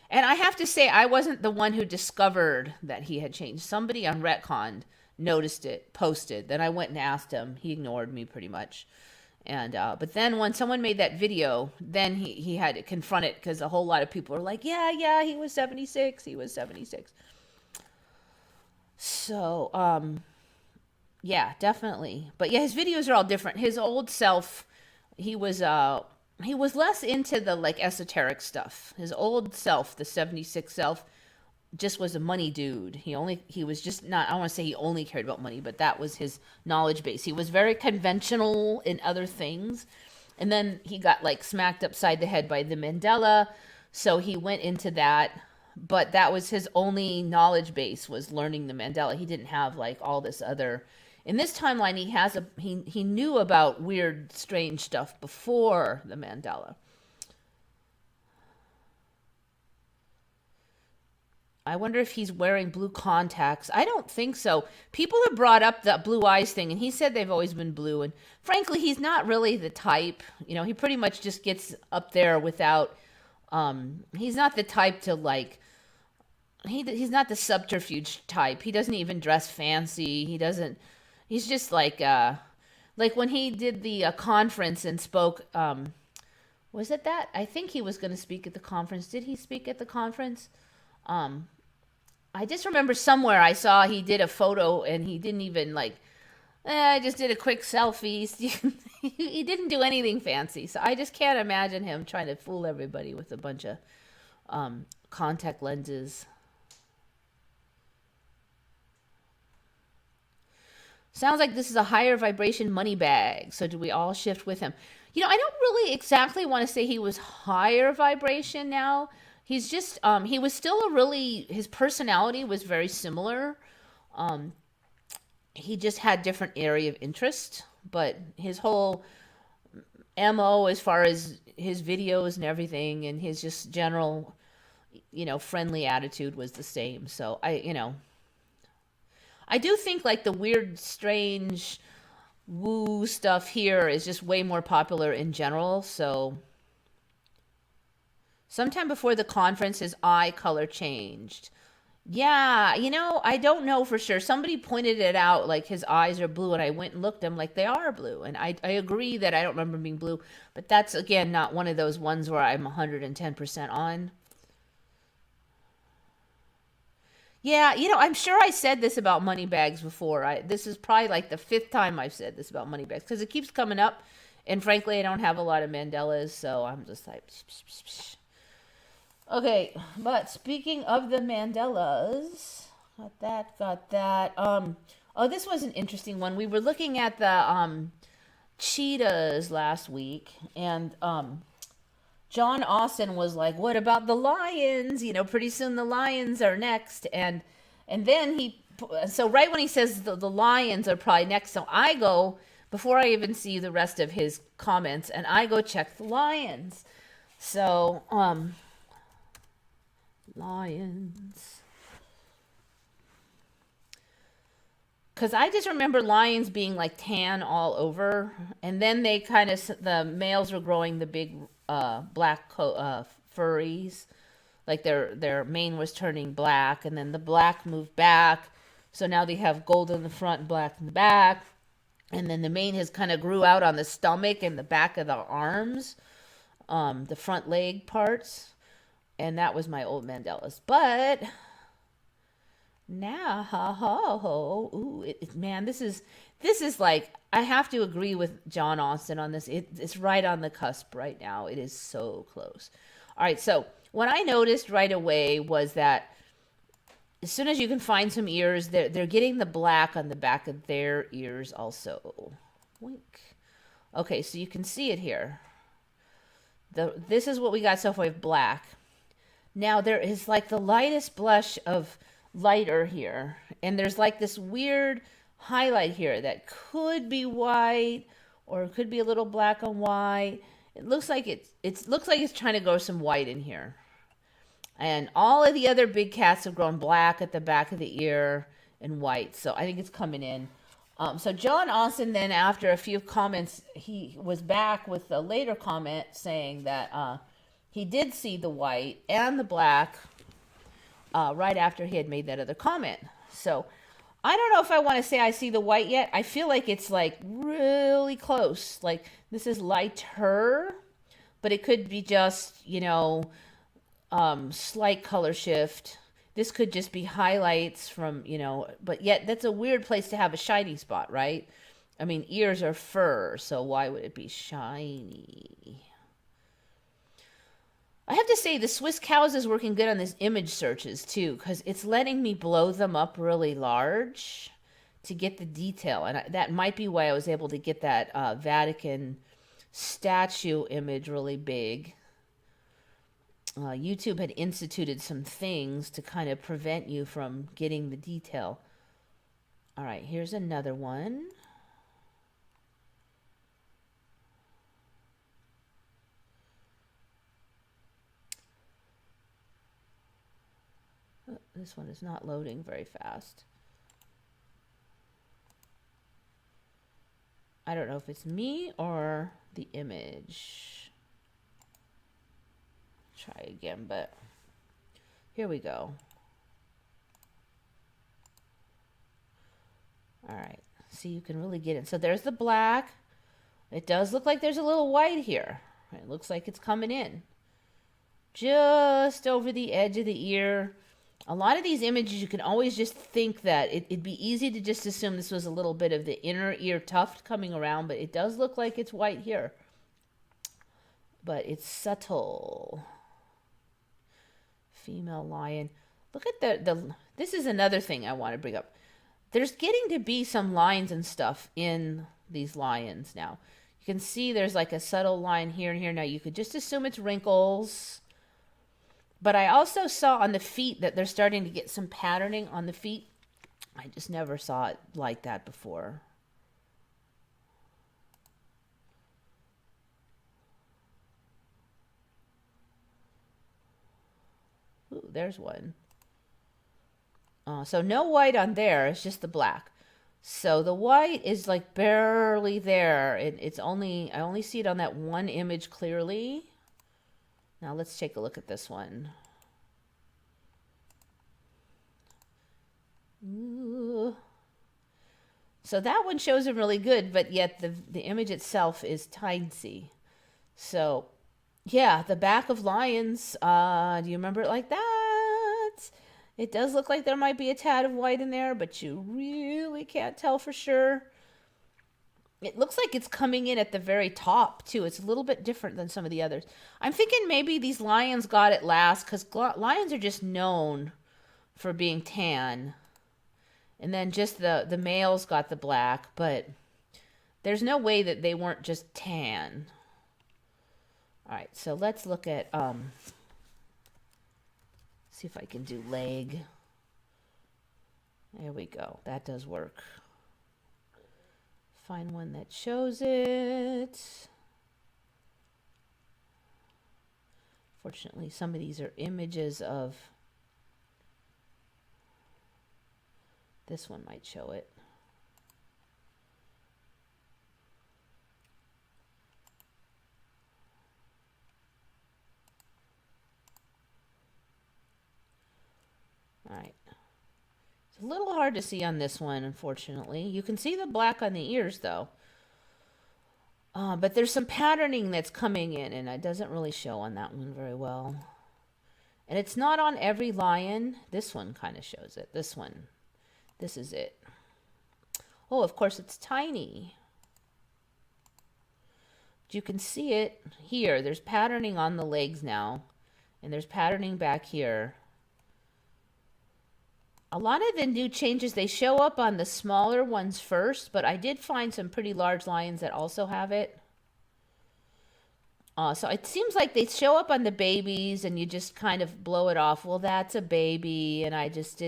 And I have to say, I wasn't the one who discovered that he had changed. Somebody on Retcon noticed it, posted. Then I went and asked him. He ignored me pretty much. And but then when someone made that video, then he had to confront it because a whole lot of people were like, yeah, he was 76. He was 76. So, yeah, definitely. But yeah, his videos are all different. His old self, he was less into the like esoteric stuff. His old self, the 76 self, just was a money dude. He was just not, I don't want to say he only cared about money, but that was his knowledge base. He was very conventional in other things. And then he got like smacked upside the head by the Mandela. So he went into that, but that was his only knowledge base, was learning the Mandela. He didn't have like all this other, in this timeline, he knew about weird, strange stuff before the Mandela. I wonder if he's wearing blue contacts. I don't think so. People have brought up the blue eyes thing, and he said they've always been blue. And frankly, he's not really the type. He pretty much just gets up there without. He's not the type to like. He's not the subterfuge type. He doesn't even dress fancy. He doesn't. He's just like when he did the conference and spoke. Was it that? I think he was going to speak at the conference. Did he speak at the conference? I just remember somewhere I saw he did a photo and he didn't even like, I just did a quick selfie. He didn't do anything fancy. So I just can't imagine him trying to fool everybody with a bunch of contact lenses. Sounds like this is a higher vibration money bag. So do we all shift with him? You know, I don't really exactly want to say he was higher vibration now. He's just, he was still a really, his personality was very similar. He just had different area of interest, but his whole MO as far as his videos and everything and his just general, friendly attitude was the same. So I do think like the weird, strange woo stuff here is just way more popular in general. So sometime before the conference, his eye color changed. Yeah, I don't know for sure. Somebody pointed it out, like his eyes are blue, and I went and looked them like they are blue. And I agree that I don't remember them being blue, but that's, again, not one of those ones where I'm 110% on. Yeah, I'm sure I said this about money bags before. This is probably like the fifth time I've said this about money bags because it keeps coming up. And frankly, I don't have a lot of Mandelas, so I'm just like, psh, psh, psh. Okay, but speaking of the Mandelas, got that. Oh, this was an interesting one. We were looking at the cheetahs last week, and John Austin was like, "What about the lions? Pretty soon the lions are next." And then so right when he says the lions are probably next, so I go before I even see the rest of his comments, and I go check the lions. So lions. Because I just remember lions being like tan all over. And then they the males were growing the big black furries. Like their mane was turning black. And then the black moved back. So now they have gold in the front and black in the back. And then the mane has kind of grew out on the stomach and the back of the arms. The front leg parts. And that was my old Mandelas. But now, man, this is like, I have to agree with John Austin on this. It's right on the cusp right now. It is so close. All right, so what I noticed right away was that as soon as you can find some ears, they're getting the black on the back of their ears also. Wink. Okay, so you can see it here. This is what we got so far with black. Now there is like the lightest blush of lighter here. And there's like this weird highlight here that could be white or it could be a little black on white. It looks like it looks like it's trying to grow some white in here. And all of the other big cats have grown black at the back of the ear and white. So I think it's coming in. So John Austin then, after a few comments, he was back with a later comment saying that he did see the white and the black right after he had made that other comment. So I don't know if I want to say I see the white yet. I feel like it's like really close. Like this is lighter, but it could be just, slight color shift. This could just be highlights from, but yet that's a weird place to have a shiny spot, right? I mean, ears are fur, so why would it be shiny? I have to say the Swiss cows is working good on this image searches too, because it's letting me blow them up really large to get the detail. And that might be why I was able to get that Vatican statue image really big. YouTube had instituted some things to kind of prevent you from getting the detail. All right, here's another one. This one is not loading very fast. I don't know if it's me or the image. Try again, but here we go. All right, see, you can really get it. So there's the black. It does look like there's a little white here. It looks like it's coming in just over the edge of the ear. A lot of these images, you can always just think that it'd be easy to just assume this was a little bit of the inner ear tuft coming around, but it does look like it's white here. But it's subtle. Female lion. Look at this is another thing I want to bring up. There's getting to be some lines and stuff in these lions now. You can see there's like a subtle line here and here. Now you could just assume it's wrinkles. But I also saw on the feet that they're starting to get some patterning on the feet. I just never saw it like that before. Ooh, there's one. So no white on there, it's just the black. So the white is like barely there. I only see it on that one image clearly. Now let's take a look at this one. Ooh. So that one shows him really good, but yet the image itself is tiny. So yeah, the back of lions, do you remember it like that? It does look like there might be a tad of white in there, but you really can't tell for sure. It looks like it's coming in at the very top, too. It's a little bit different than some of the others. I'm thinking maybe these lions got it last, because lions are just known for being tan. And then just the males got the black, but there's no way that they weren't just tan. All right, so let's look at... see if I can do leg. There we go. That does work. Find one that shows it. Fortunately, some of these are images of... This one might show it. All right. It's a little hard to see on this one, unfortunately. You can see the black on the ears, though. But there's some patterning that's coming in, and it doesn't really show on that one very well. And it's not on every lion. This one kind of shows it. This one. This is it. Oh, of course, it's tiny. But you can see it here. There's patterning on the legs now, and there's patterning back here. A lot of the new changes, they show up on the smaller ones first, but I did find some pretty large lions that also have it. So it seems like they show up on the babies and you just kind of blow it off. Well, that's a baby, and I just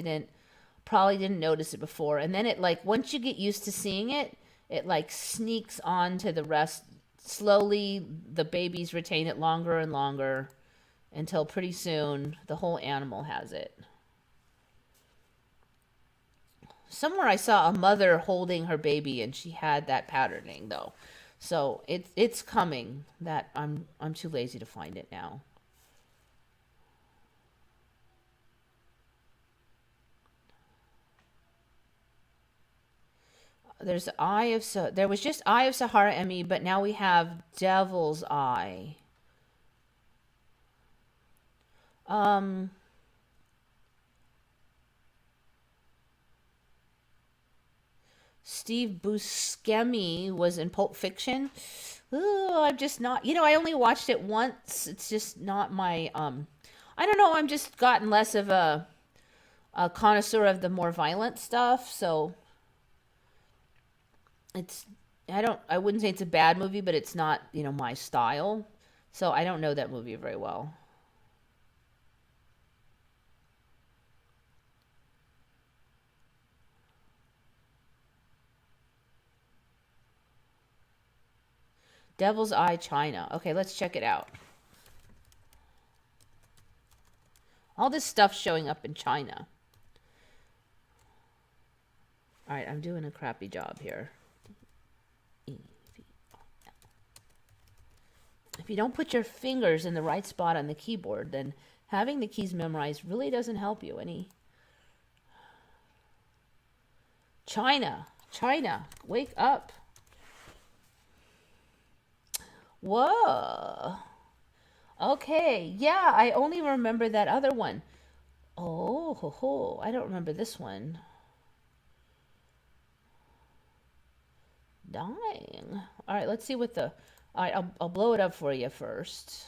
probably didn't notice it before. And then it, like, once you get used to seeing it, it like sneaks on to the rest. Slowly, the babies retain it longer and longer until pretty soon the whole animal has it. Somewhere I saw a mother holding her baby and she had that patterning, though. So it's coming. That I'm too lazy to find it now. There's there was just Eye of Sahara Emmy, but now we have Devil's Eye. Steve Buscemi was in Pulp Fiction. Ooh, I'm just not, I only watched it once. It's just not my, I don't know, I'm just gotten less of a connoisseur of the more violent stuff. So I wouldn't say it's a bad movie, but it's not, my style. So I don't know that movie very well. Devil's Eye, China. Okay, let's check it out. All this stuff showing up in China. All right, I'm doing a crappy job here. If you don't put your fingers in the right spot on the keyboard, then having the keys memorized really doesn't help you any. China, wake up. Whoa. Okay, yeah, I only remember that other one. Oh, ho, ho. I don't remember this one. Dying. All right, let's see what the... All right, I'll blow it up for you first.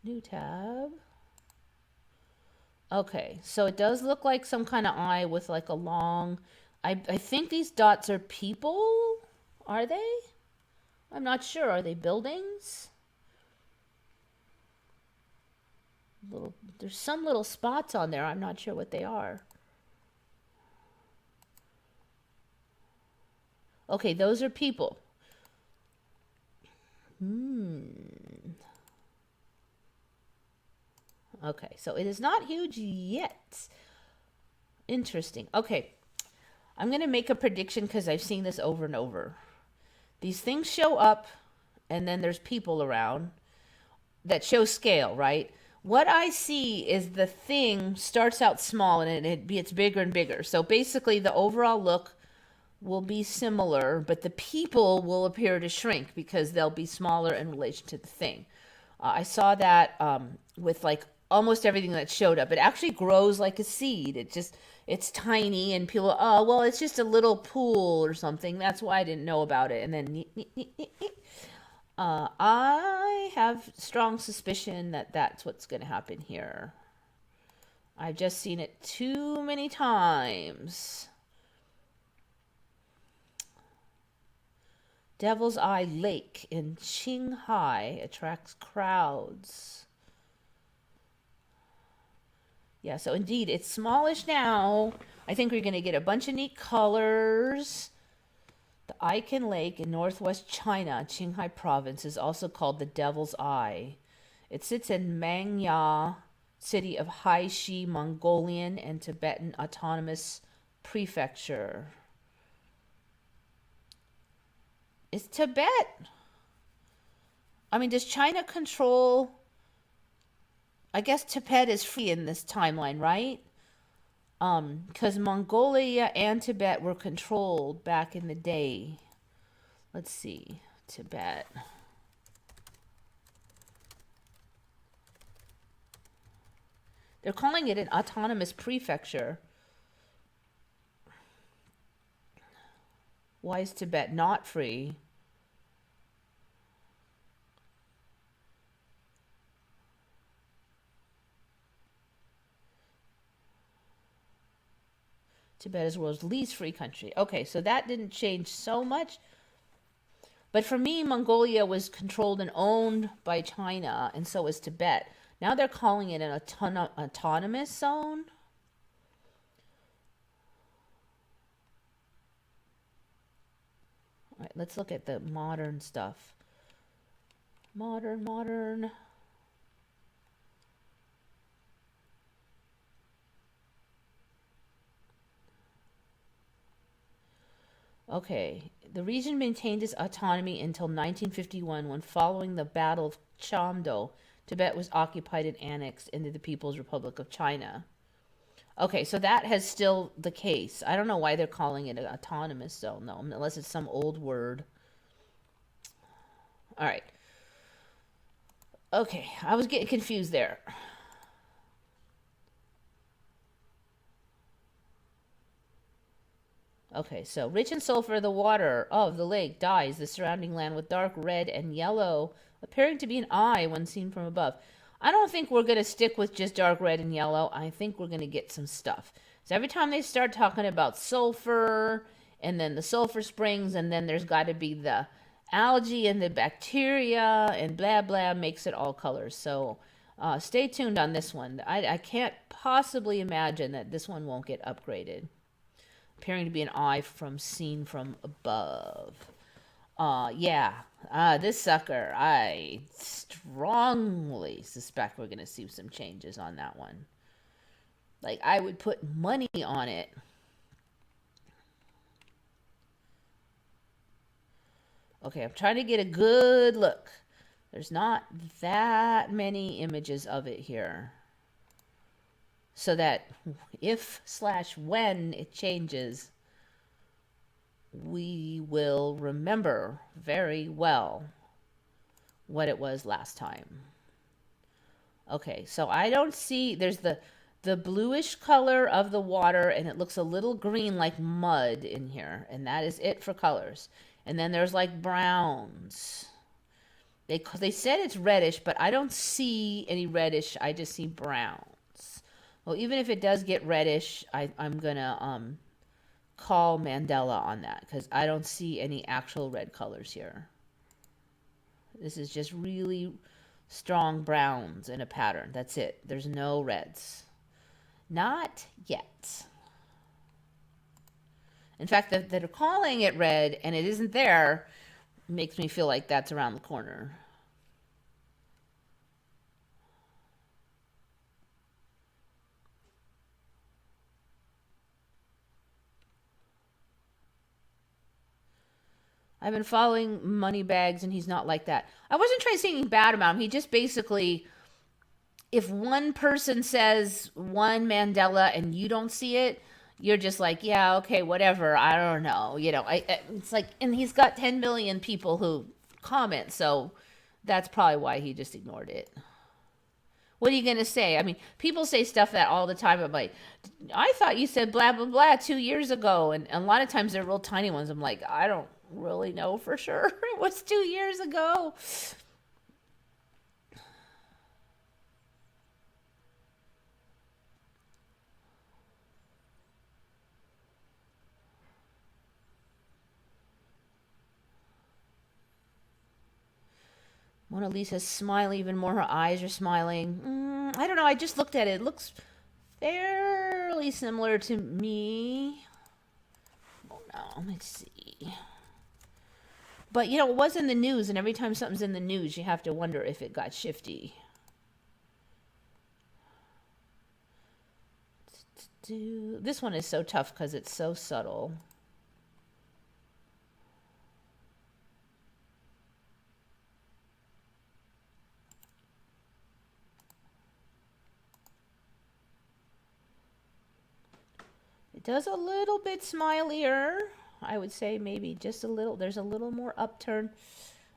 New tab. Okay, so it does look like some kind of eye with like a long... I think these dots are people. Are they? I'm not sure. Are they buildings? There's some little spots on there. I'm not sure what they are. Okay, those are people. Okay, so it is not huge yet. Interesting. Okay, I'm going to make a prediction because I've seen this over and over. These things show up, and then there's people around that show scale, right? What I see is the thing starts out small and it gets bigger and bigger. So basically, the overall look will be similar, but the people will appear to shrink because they'll be smaller in relation to the thing. I saw that with like almost everything that showed up. It actually grows like a seed. It's tiny, and people, oh, well, it's just a little pool or something. That's why I didn't know about it. And then I have strong suspicion that that's what's going to happen here. I've just seen it too many times. Devil's Eye Lake in Qinghai attracts crowds. Yeah, so indeed, it's smallish now. I think we're going to get a bunch of neat colors. The Icon Lake in northwest China, Qinghai province, is also called the Devil's Eye. It sits in Mangya city of Haishi, Mongolian and Tibetan Autonomous Prefecture. Is Tibet... I mean, does China control... I guess Tibet is free in this timeline, right? Because Mongolia and Tibet were controlled back in the day. Let's see. Tibet. They're calling it an autonomous prefecture. Why is Tibet not free? Tibet is the world's least free country. Okay, so that didn't change so much. But for me, Mongolia was controlled and owned by China, and so is Tibet. Now they're calling it an autonomous zone. All right, let's look at the modern stuff. Modern. Okay, the region maintained its autonomy until 1951 when, following the Battle of Chamdo, Tibet was occupied and annexed into the People's Republic of China. Okay, so that has still the case. I don't know why they're calling it an autonomous zone, though, unless it's some old word. All right. Okay, I was getting confused there. Okay, so rich in sulfur, the water of the lake dyes the surrounding land with dark red and yellow, appearing to be an eye when seen from above. I don't think we're going to stick with just dark red and yellow. I think we're going to get some stuff. So every time they start talking about sulfur, and then the sulfur springs, and then there's got to be the algae and the bacteria, and blah, blah, makes it all colors. So stay tuned on this one. I can't possibly imagine that this one won't get upgraded. Appearing to be an eye seen from above. This sucker, I strongly suspect we're going to see some changes on that one. Like, I would put money on it. Okay, I'm trying to get a good look. There's not that many images of it here. So that if/when it changes, we will remember very well what it was last time. Okay, so I don't see, there's the bluish color of the water, and it looks a little green like mud in here, and that is it for colors. And then there's like browns. They said it's reddish, but I don't see any reddish. I just see browns. Well, even if it does get reddish, I'm gonna call Mandela on that because I don't see any actual red colors here. This is just really strong browns in a pattern. That's it. There's no reds. Not yet. In fact, that they're calling it red and it isn't there makes me feel like that's around the corner. I've been following Moneybags and he's not like that. I wasn't trying to say anything bad about him. He just basically, if one person says one Mandela and you don't see it, you're just like, yeah, okay, whatever. I don't know. It's like, and he's got 10 million people who comment. So that's probably why he just ignored it. What are you going to say? I mean, people say stuff that all the time. I'm like, I thought you said blah, blah, blah 2 years ago. And a lot of times they're real tiny ones. I'm like, I don't really know for sure. It was 2 years ago. Mona Lisa's smiling even more. Her eyes are smiling. I don't know. I just looked at it. It looks fairly similar to me. Oh no, let's see. But it was in the news, and every time something's in the news, you have to wonder if it got shifty. This one is so tough because it's so subtle. It does a little bit smilier. I would say maybe just a little. There's a little more upturn.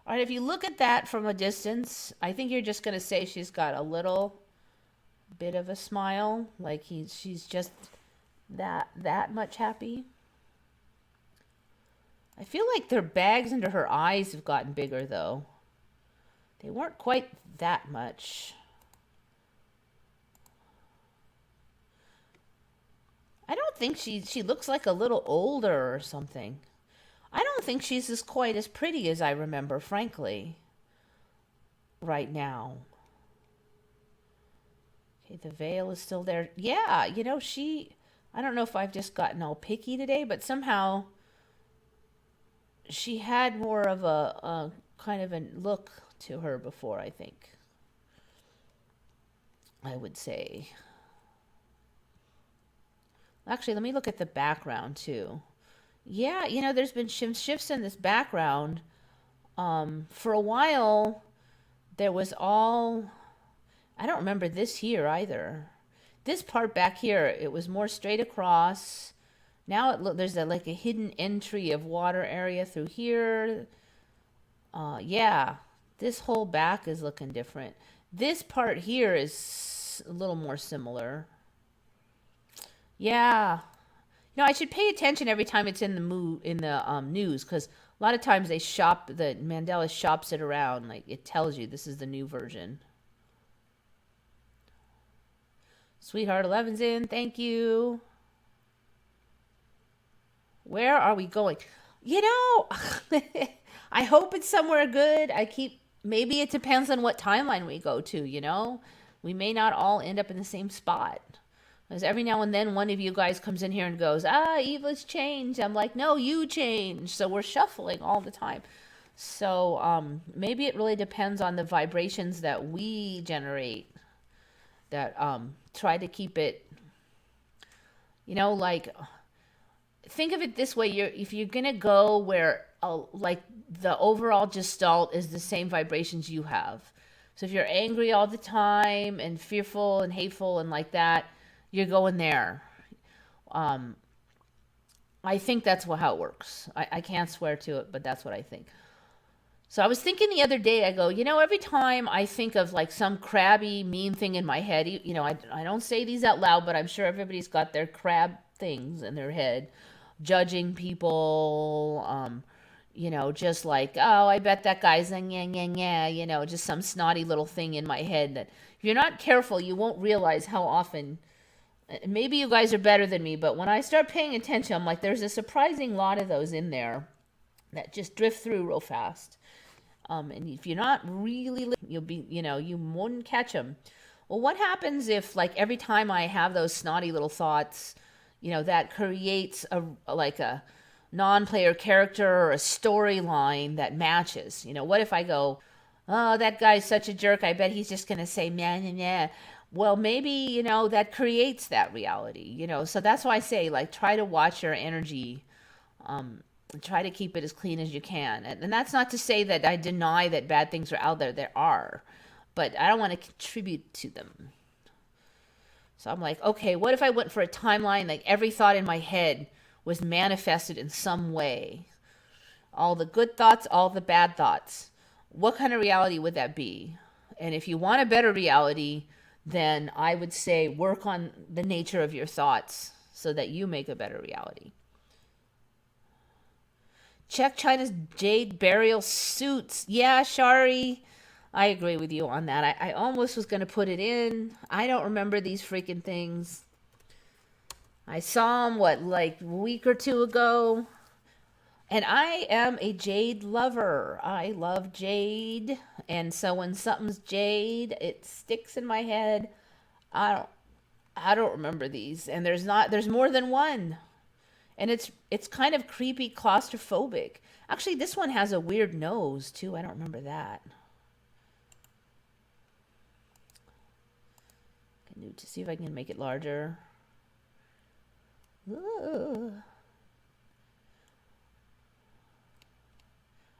All right, if you look at that from a distance, I think you're just going to say she's got a little bit of a smile, like she's just that much happy. I feel like their bags under her eyes have gotten bigger though. They weren't quite that much. I don't think she looks like a little older or something. I don't think she's quite as pretty as I remember, frankly, right now. Okay, the veil is still there. Yeah, I don't know if I've just gotten all picky today, but somehow she had more of a kind of a look to her before, I think. I would say. Actually, let me look at the background too. Yeah, there's been shifts in this background. For a while, there was all, I don't remember this here either. This part back here, it was more straight across. Now there's like a hidden entry of water area through here. Yeah, this whole back is looking different. This part here is a little more similar. Yeah. I should pay attention every time it's in the news because a lot of times the Mandela shops it around, like it tells you this is the new version. Sweetheart 11's in, thank you. Where are we going? I hope it's somewhere good. Maybe it depends on what timeline we go to, We may not all end up in the same spot. Because every now and then one of you guys comes in here and goes, Eva's changed. I'm like, no, you changed. So we're shuffling all the time. So maybe it really depends on the vibrations that we generate that try to keep it, like, think of it this way. If you're going to go where, like, the overall gestalt is the same vibrations you have. So if you're angry all the time and fearful and hateful and like that, you're going there. I think that's how it works. I can't swear to it, but that's what I think. So I was thinking the other day, I go, every time I think of like some crabby, mean thing in my head, I don't say these out loud, but I'm sure everybody's got their crab things in their head, judging people, just like, oh, I bet that guy's a yeah, yeah, yeah, just some snotty little thing in my head that if you're not careful, you won't realize how often. Maybe you guys are better than me, but when I start paying attention, I'm like, there's a surprising lot of those in there that just drift through real fast. And if you're not really, you'll be, you won't catch them. Well, what happens if, like, every time I have those snotty little thoughts, that creates like a non-player character or a storyline that matches? What if I go, oh, that guy's such a jerk. I bet he's just gonna say, man, yeah. Well, maybe that creates that reality. So that's why I say, like, try to watch your energy. Try to keep it as clean as you can. And that's not to say that I deny that bad things are out there. There are. But I don't want to contribute to them. So I'm like, okay, what if I went for a timeline like every thought in my head was manifested in some way? All the good thoughts, all the bad thoughts. What kind of reality would that be? And if you want a better reality, then I would say work on the nature of your thoughts so that you make a better reality. Check China's jade burial suits. Yeah, Shari, I agree with you on that. I almost was going to put it in. I don't remember these freaking things. I saw them, like a week or two ago. And I am a jade lover. I love jade. And so when something's jade, it sticks in my head. I don't remember these. And there's more than one. And it's kind of creepy, claustrophobic. Actually, this one has a weird nose, too. I don't remember that. Can do to see if I can make it larger. Ugh.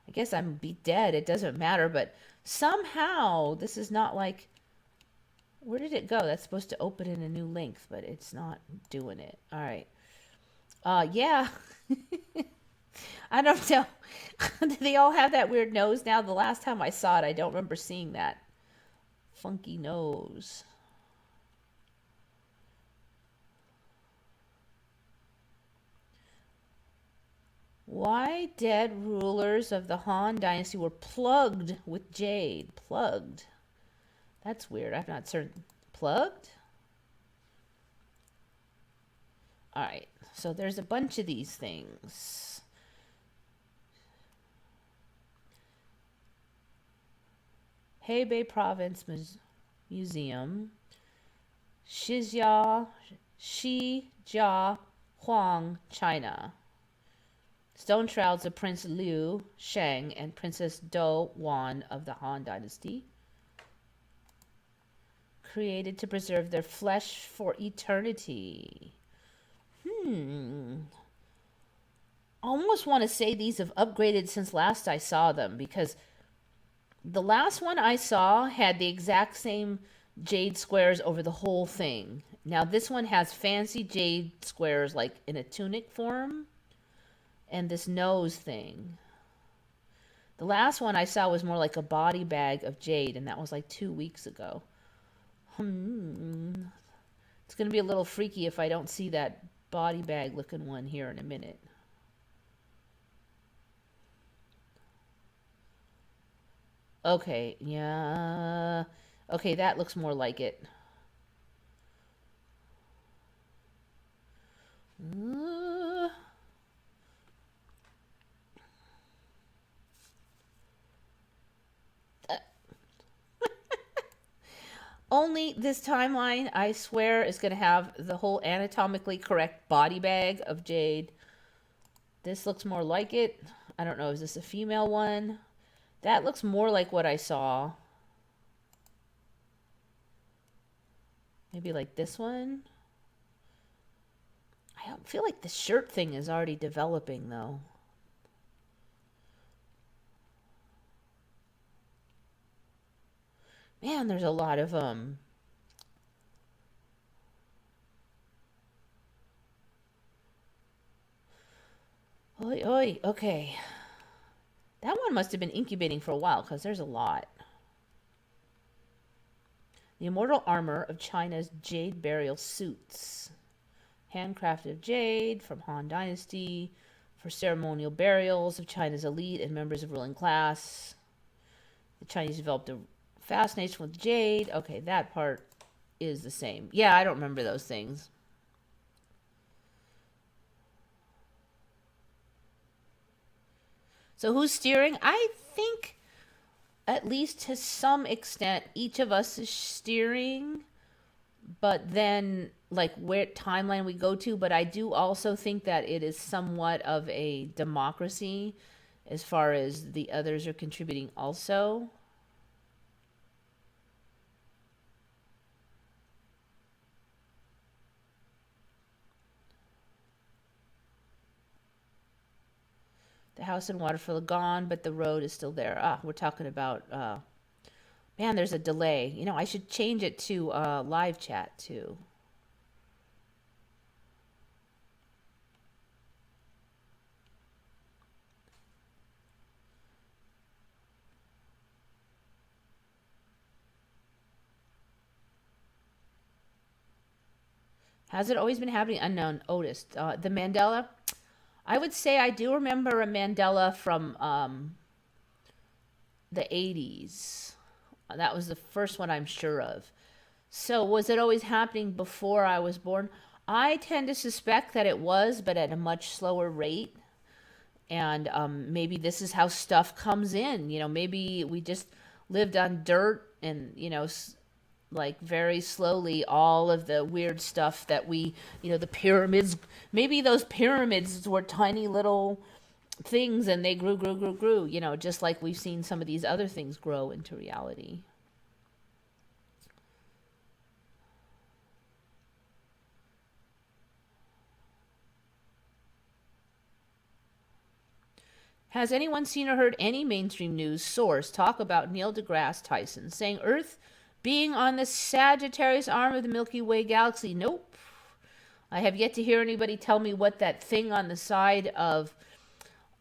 I guess I'm be dead. It doesn't matter, but somehow this is not like... Where did it go? That's supposed to open in a new length, but it's not doing it. All right. Yeah. I don't know. Do they all have that weird nose now? The last time I saw it, I don't remember seeing that funky nose. Why dead rulers of the Han Dynasty were plugged with jade? Plugged. That's weird. I'm not certain. Plugged? All right. So there's a bunch of these things. Hebei Province Museum. Shijia Huang, China. Stone shrouds of Prince Liu Sheng and Princess Do Wan of the Han Dynasty. Created to preserve their flesh for eternity. I almost want to say these have upgraded since last I saw them, because the last one I saw had the exact same jade squares over the whole thing. Now this one has fancy jade squares like in a tunic form and this nose thing. The last one I saw was more like a body bag of jade, and that was like 2 weeks ago. It's going to be a little freaky if I don't see that body bag looking one here in a minute. Okay, yeah. Okay, that looks more like it. Only this timeline, I swear, is going to have the whole anatomically correct body bag of jade. This looks more like it. I don't know, is this a female one? That looks more like what I saw. Maybe like this one? I don't feel like the shirt thing is already developing, though. Man, there's a lot of Oi, oi, okay. That one must have been incubating for a while because there's a lot. The immortal armor of China's jade burial suits. Handcrafted jade from Han Dynasty for ceremonial burials of China's elite and members of ruling class. The Chinese developed a fascination with jade. Okay, that part is the same. Yeah, I don't remember those things. So who's steering? I think, at least to some extent, each of us is steering, but then like where timeline we go to. But I do also think that it is somewhat of a democracy as far as the others are contributing also. The house and waterfall gone, but the road is still there. Ah, we're talking about, man, there's a delay. You know, I should change it to live chat too. Has it always been happening? Unknown. Otis. The Mandela. I would say I do remember a Mandela from the 80s. That was the first one I'm sure of. So was it always happening before I was born? I tend to suspect that it was, but at a much slower rate. And maybe this is how stuff comes in. You know, maybe we just lived on dirt and, you know, like very slowly all of the weird stuff that we, you know, the pyramids, maybe those pyramids were tiny little things and they grew, you know, just like we've seen some of these other things grow into reality. Has anyone seen or heard any mainstream news source talk about Neil deGrasse Tyson saying Earth being on the Sagittarius arm of the Milky Way galaxy? Nope. I have yet to hear anybody tell me what that thing on the side of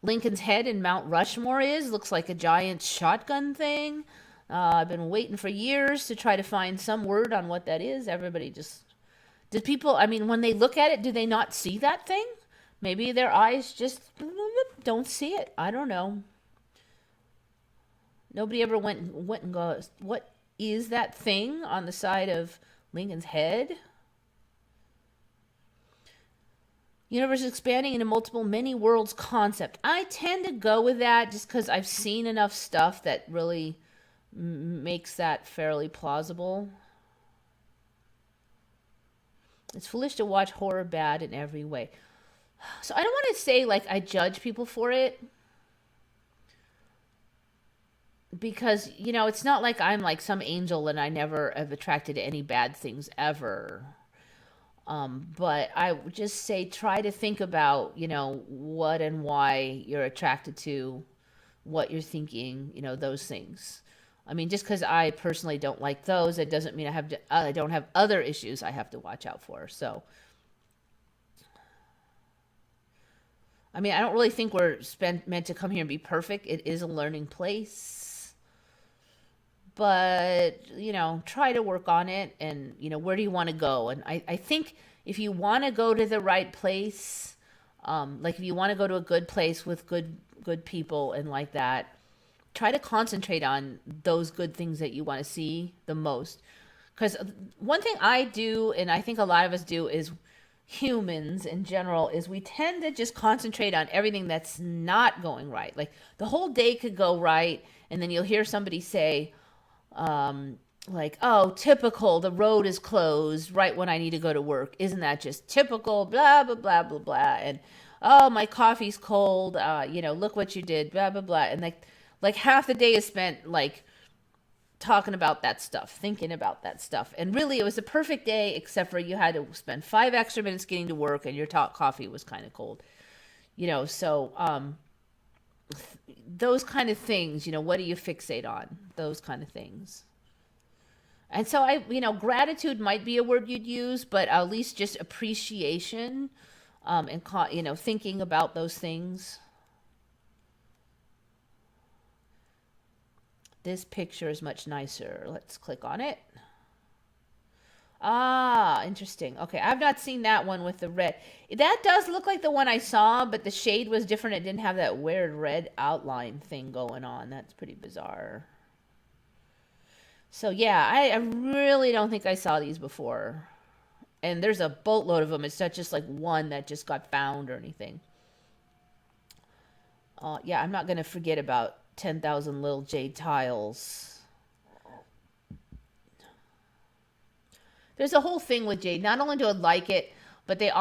Lincoln's Head in Mount Rushmore is. Looks like a giant shotgun thing. I've been waiting for years to try to find some word on what that is. Everybody just... Did people, I mean, when they look at it, do they not see that thing? Maybe their eyes just don't see it. I don't know. Nobody ever went and goes, what is that thing on the side of Lincoln's Head? Universe expanding into multiple many worlds concept. I tend to go with that just because I've seen enough stuff that really makes that fairly plausible. It's foolish to watch horror bad in every way. So I don't want to say like I judge people for it. Because, you know, it's not like I'm like some angel and I never have attracted any bad things ever. But I would just say try to think about, you know, what and why you're attracted to what you're thinking, you know, those things. I mean, just because I personally don't like those, it doesn't mean I don't have other issues I have to watch out for. So, I mean, I don't really think we're meant to come here and be perfect. It is a learning place. But, you know, try to work on it. And, you know, where do you want to go? And I think if you want to go to the right place, like if you want to go to a good place with good people and like that, try to concentrate on those good things that you want to see the most. Because one thing I do, and I think a lot of us do, is humans in general, is we tend to just concentrate on everything that's not going right. Like the whole day could go right, and then you'll hear somebody say, like, oh, typical, the road is closed right when I need to go to work. Isn't that just typical? Blah, blah, blah, blah, blah. And, oh, my coffee's cold. You know, look what you did, blah, blah, blah. And like half the day is spent like talking about that stuff, thinking about that stuff. And really, it was a perfect day, except for you had to spend 5 extra minutes getting to work and your coffee was kind of cold. You know, so those kind of things, you know, what do you fixate on? Those kind of things. And so you know, gratitude might be a word you'd use, but at least just appreciation and, you know, thinking about those things. This picture is much nicer. Let's click on it. Ah, interesting. Okay, I've not seen that one with the red. That does look like the one I saw, but the shade was different. It didn't have that weird red outline thing going on. That's pretty bizarre. So yeah, I really don't think I saw these before. And there's a boatload of them. It's not just like one that just got found or anything. Yeah, I'm not going to forget about 10,000 little jade tiles. There's a whole thing with jade. Not only do I like it, but they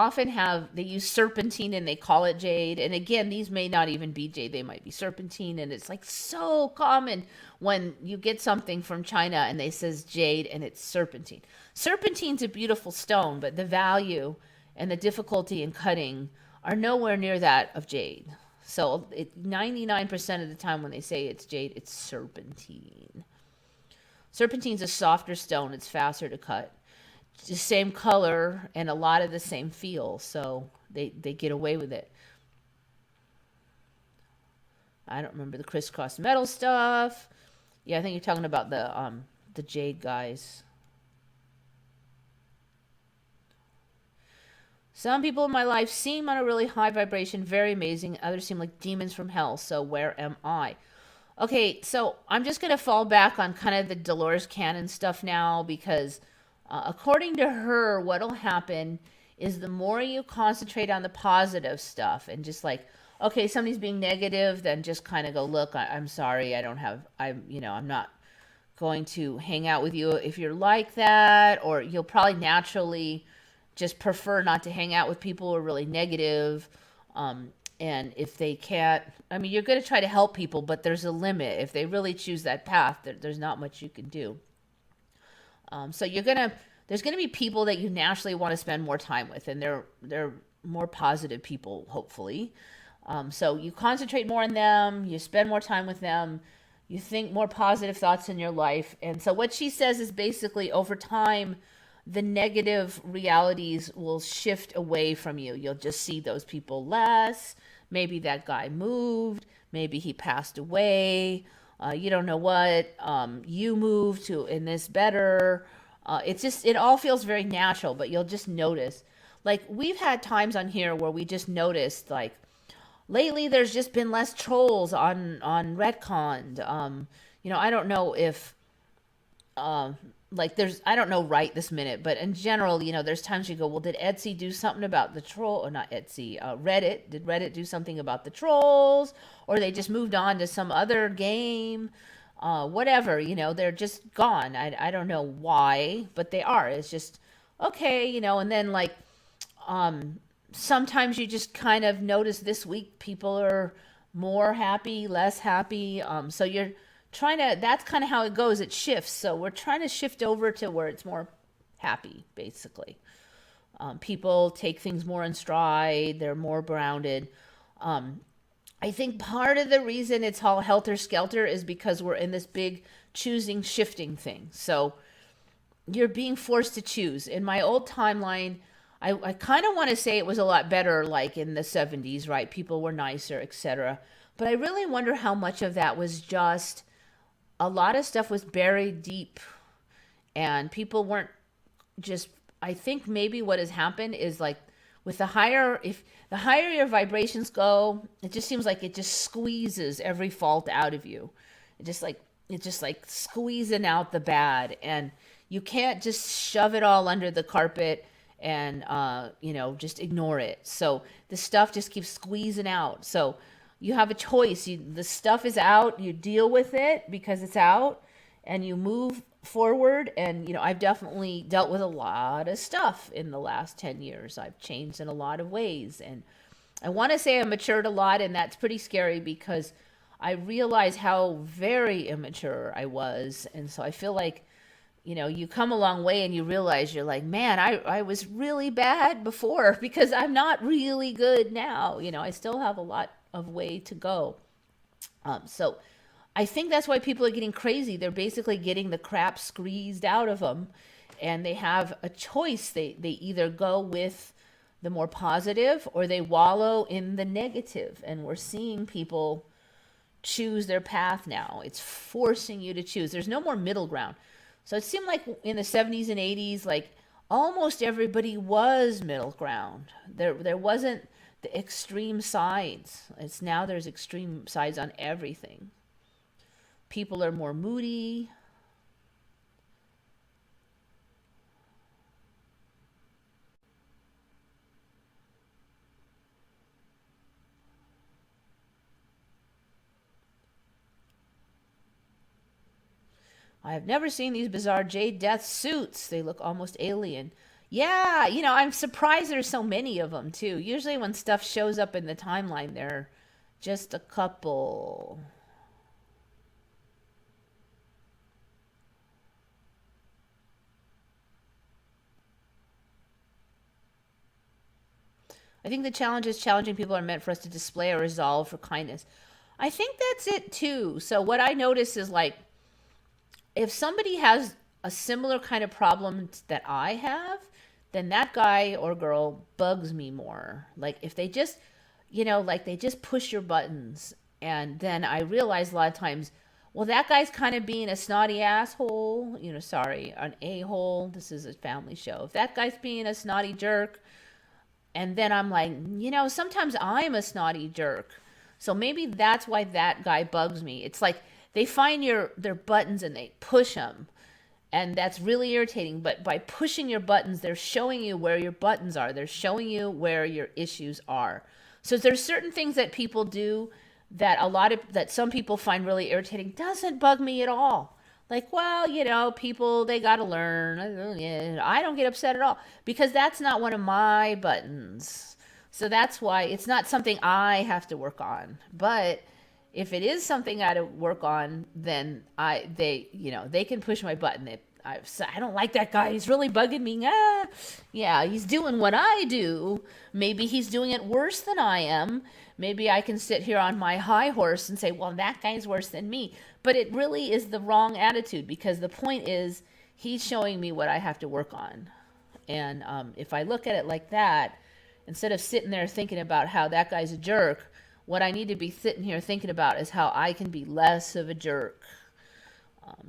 use serpentine and they call it jade. And again, these may not even be jade. They might be serpentine. And it's like so common when you get something from China and they says jade and it's serpentine. Serpentine's a beautiful stone, but the value and the difficulty in cutting are nowhere near that of jade. So 99% of the time when they say it's jade, it's serpentine. Serpentine's a softer stone. It's faster to cut. The same color and a lot of the same feel, so they get away with it. I don't remember the crisscross metal stuff. Yeah, I think you're talking about the jade guys. Some people in my life seem on a really high vibration, very amazing. Others seem like demons from hell, so where am I? Okay, so I'm just going to fall back on kind of the Dolores Cannon stuff now because according to her, what'll happen is the more you concentrate on the positive stuff and just like, okay, somebody's being negative, then just kind of go, look, I'm sorry, I'm not going to hang out with you if you're like that, or you'll probably naturally just prefer not to hang out with people who are really negative. And if they can't, you're going to try to help people, but there's a limit. If they really choose that path, there's not much you can do. So there's gonna be people that you naturally want to spend more time with, and they're more positive people, hopefully. So you concentrate more on them, you spend more time with them, you think more positive thoughts in your life. And so what she says is basically over time, the negative realities will shift away from you. You'll just see those people less. Maybe that guy moved, maybe he passed away. You don't know what, you moved to in this better. It all feels very natural, but you'll just notice. Like, we've had times on here where we just noticed, like, lately there's just been less trolls on Retconned. I don't know if, I don't know right this minute, but in general, there's times you go, well, did Etsy do something about the troll, or not Etsy, Reddit? Did Reddit do something about the trolls? Or they just moved on to some other game? Whatever, they're just gone. I don't know why, but they are. It's just, okay, and then sometimes you just kind of notice this week people are more happy, less happy. So you're that's kind of how it goes. It shifts. So we're trying to shift over to where it's more happy, basically. People take things more in stride. They're more grounded. I think part of the reason it's all helter-skelter is because we're in this big choosing, shifting thing. So you're being forced to choose. In my old timeline, I kind of want to say it was a lot better, like in the 70s, right? People were nicer, etc. But I really wonder how much of that was just a lot of stuff was buried deep and people weren't just, I think maybe what has happened is like with if the higher your vibrations go, it just seems like it just squeezes every fault out of you. It's just like squeezing out the bad, and you can't just shove it all under the carpet and just ignore it. So the stuff just keeps squeezing out. So you have a choice. The stuff is out, you deal with it because it's out, and you move forward. And I've definitely dealt with a lot of stuff in the last 10 years. I've changed in a lot of ways, and I want to say I matured a lot, and that's pretty scary because I realize how very immature I was. And so I feel like you come a long way and you realize you're like, man, I was really bad before because I'm not really good now. I still have a lot of way to go. So I think that's why people are getting crazy. They're basically getting the crap squeezed out of them, and they have a choice. They either go with the more positive or they wallow in the negative. And we're seeing people choose their path now. It's forcing you to choose. There's no more middle ground. So it seemed like in the 70s and 80s, like almost everybody was middle ground. There wasn't the extreme sides. It's now there's extreme sides on everything. People are more moody. I have never seen these bizarre Jade Death suits. They look almost alien. Yeah, I'm surprised there's so many of them too. Usually when stuff shows up in the timeline, there are just a couple. I think the challenge is challenging people are meant for us to display a resolve for kindness. I think that's it too. So what I notice is like, if somebody has a similar kind of problem that I have, then that guy or girl bugs me more. Like if they just, like they just push your buttons. And then I realize a lot of times, well, that guy's kind of being a snotty asshole, sorry, an a-hole. This is a family show. If that guy's being a snotty jerk, and then I'm like, sometimes I'm a snotty jerk. So maybe that's why that guy bugs me. It's like they find their buttons and they push them. And that's really irritating. But by pushing your buttons, they're showing you where your buttons are. They're showing you where your issues are. So there's certain things that people do that that some people find really irritating. Doesn't bug me at all. Like, well, people, they got to learn. I don't get upset at all because that's not one of my buttons. So that's why it's not something I have to work on. But if it is something I have to work on, then they can push my button. I don't like that guy. He's really bugging me. Yeah, he's doing what I do. Maybe he's doing it worse than I am. Maybe I can sit here on my high horse and say, well, that guy's worse than me. But it really is the wrong attitude because the point is he's showing me what I have to work on. And if I look at it like that, instead of sitting there thinking about how that guy's a jerk, what I need to be sitting here thinking about is how I can be less of a jerk.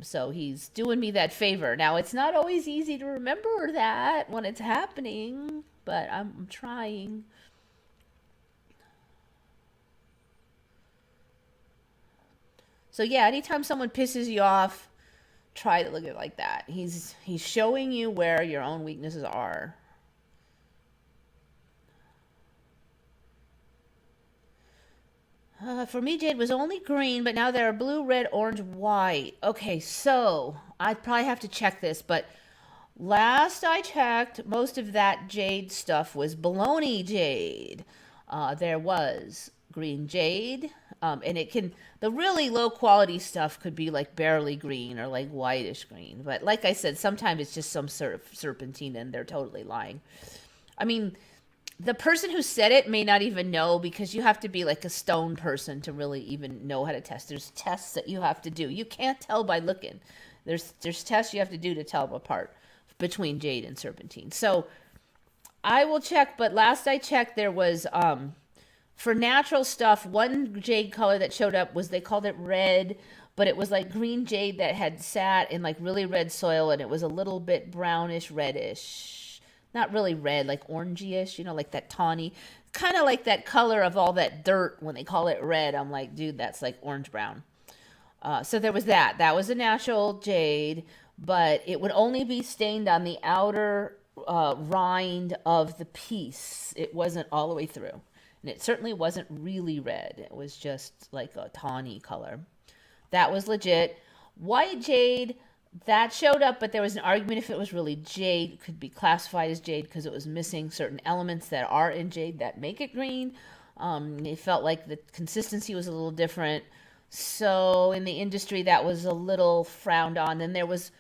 So he's doing me that favor. Now, it's not always easy to remember that when it's happening, but I'm trying. So yeah, anytime someone pisses you off, try to look at it like that. He's showing you where your own weaknesses are. For me, Jade was only green, but now there are blue, red, orange, white. Okay, so I'd probably have to check this, but last I checked, most of that jade stuff was baloney jade. There was green jade, and the really low quality stuff could be like barely green or like whitish green. But like I said, sometimes it's just some sort of serpentine and they're totally lying. I mean, the person who said it may not even know because you have to be like a stone person to really even know how to test. There's tests that you have to do. You can't tell by looking. There's tests you have to do to tell them apart between jade and serpentine. So I will check, but last I checked there was for natural stuff, one jade color that showed up was, they called it red, but it was like green jade that had sat in like really red soil and it was a little bit brownish reddish. Not really red, like orangey-ish, like that tawny. Kind of like that color of all that dirt when they call it red. I'm like, dude, that's like orange-brown. So there was that. That was a natural jade, but it would only be stained on the outer rind of the piece. It wasn't all the way through. And it certainly wasn't really red. It was just like a tawny color. That was legit. White jade, that showed up, but there was an argument if it was really jade. It could be classified as jade because it was missing certain elements that are in jade that make it green. They felt like the consistency was a little different. So in the industry, that was a little frowned on. Then there was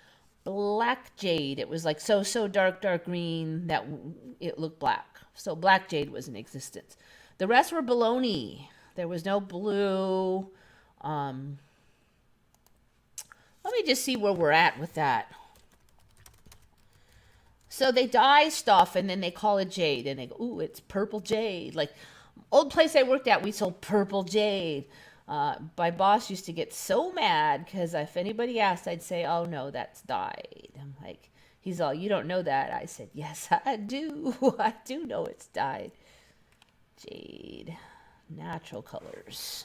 black jade. It was like so dark green that it looked black. So black jade was in existence. The rest were baloney. There was no blue. Let me just see where we're at with that. So they dye stuff and then they call it jade. And they go, ooh, it's purple jade. Like, old place I worked at, we sold purple jade. My boss used to get so mad because if anybody asked, I'd say, "Oh no, that's dyed." I'm like, he's all, "You don't know that." I said, "Yes, I do. I do know it's dyed." Jade, natural colors.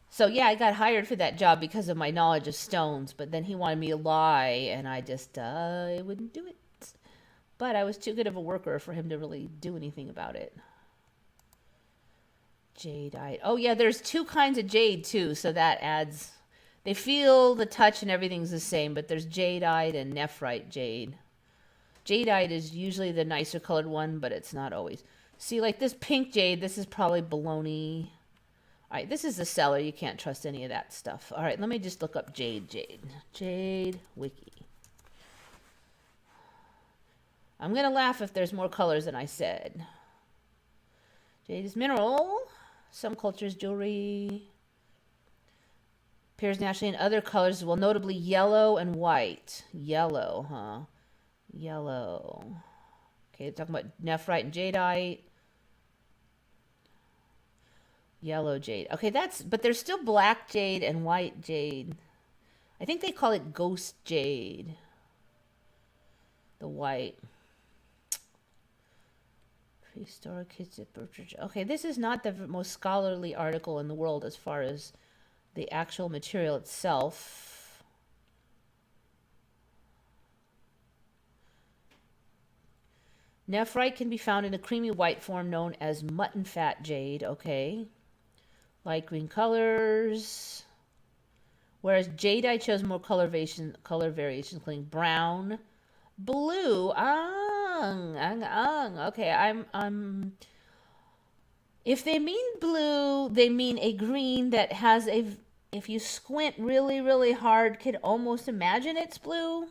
So yeah, I got hired for that job because of my knowledge of stones, but then he wanted me to lie, and I just I wouldn't do it. But I was too good of a worker for him to really do anything about it. Jadeite. Oh yeah, there's two kinds of jade too, so that adds. They feel the touch and everything's the same, but there's jadeite and nephrite jade. Jadeite is usually the nicer colored one, but it's not always. See, like this pink jade, this is probably baloney. All right, this is the seller. You can't trust any of that stuff. All right, let me just look up Jade Wiki. I'm going to laugh if there's more colors than I said. Jade is mineral. Some cultures, jewelry. Appears naturally in other colors, well, notably yellow and white. Yellow, huh? Yellow. Okay, talking about nephrite and jadeite. Yellow jade. Okay, but there's still black jade and white jade. I think they call it ghost jade. The white. Prehistoric kids at Berkshire. Okay, this is not the most scholarly article in the world as far as the actual material itself. Nephrite can be found in a creamy white form known as mutton fat jade. Okay. Light green colors. Whereas jadeite shows more color variations, including brown, blue. Okay, if they mean blue, they mean a green that has if you squint really, really hard, could almost imagine it's blue.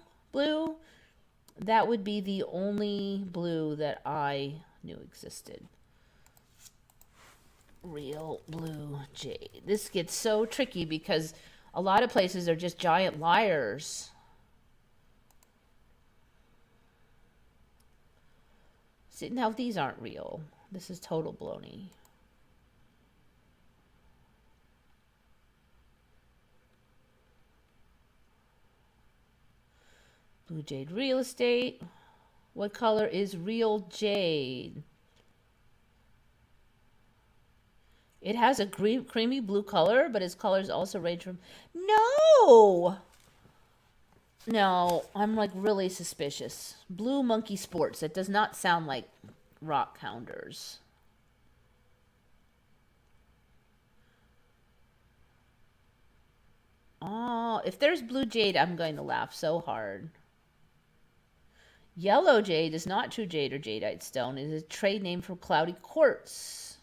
That would be the only blue that I knew existed. Real blue jade. This gets so tricky because a lot of places are just giant liars. See, now these aren't real. This is total baloney. Blue jade real estate. What color is real jade? It has a creamy blue color, but its colors also range from... No, I'm like really suspicious. Blue Monkey Sports. That does not sound like rock hounders. Oh, if there's blue jade, I'm going to laugh so hard. Yellow jade is not true jade or jadeite stone. It is a trade name for cloudy quartz.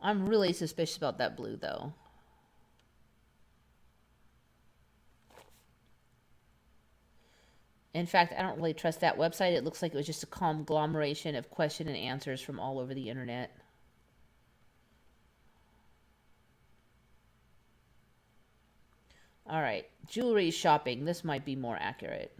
I'm really suspicious about that blue, though. In fact, I don't really trust that website. It looks like it was just a conglomeration of question and answers from all over the internet. All right, jewelry shopping. This might be more accurate.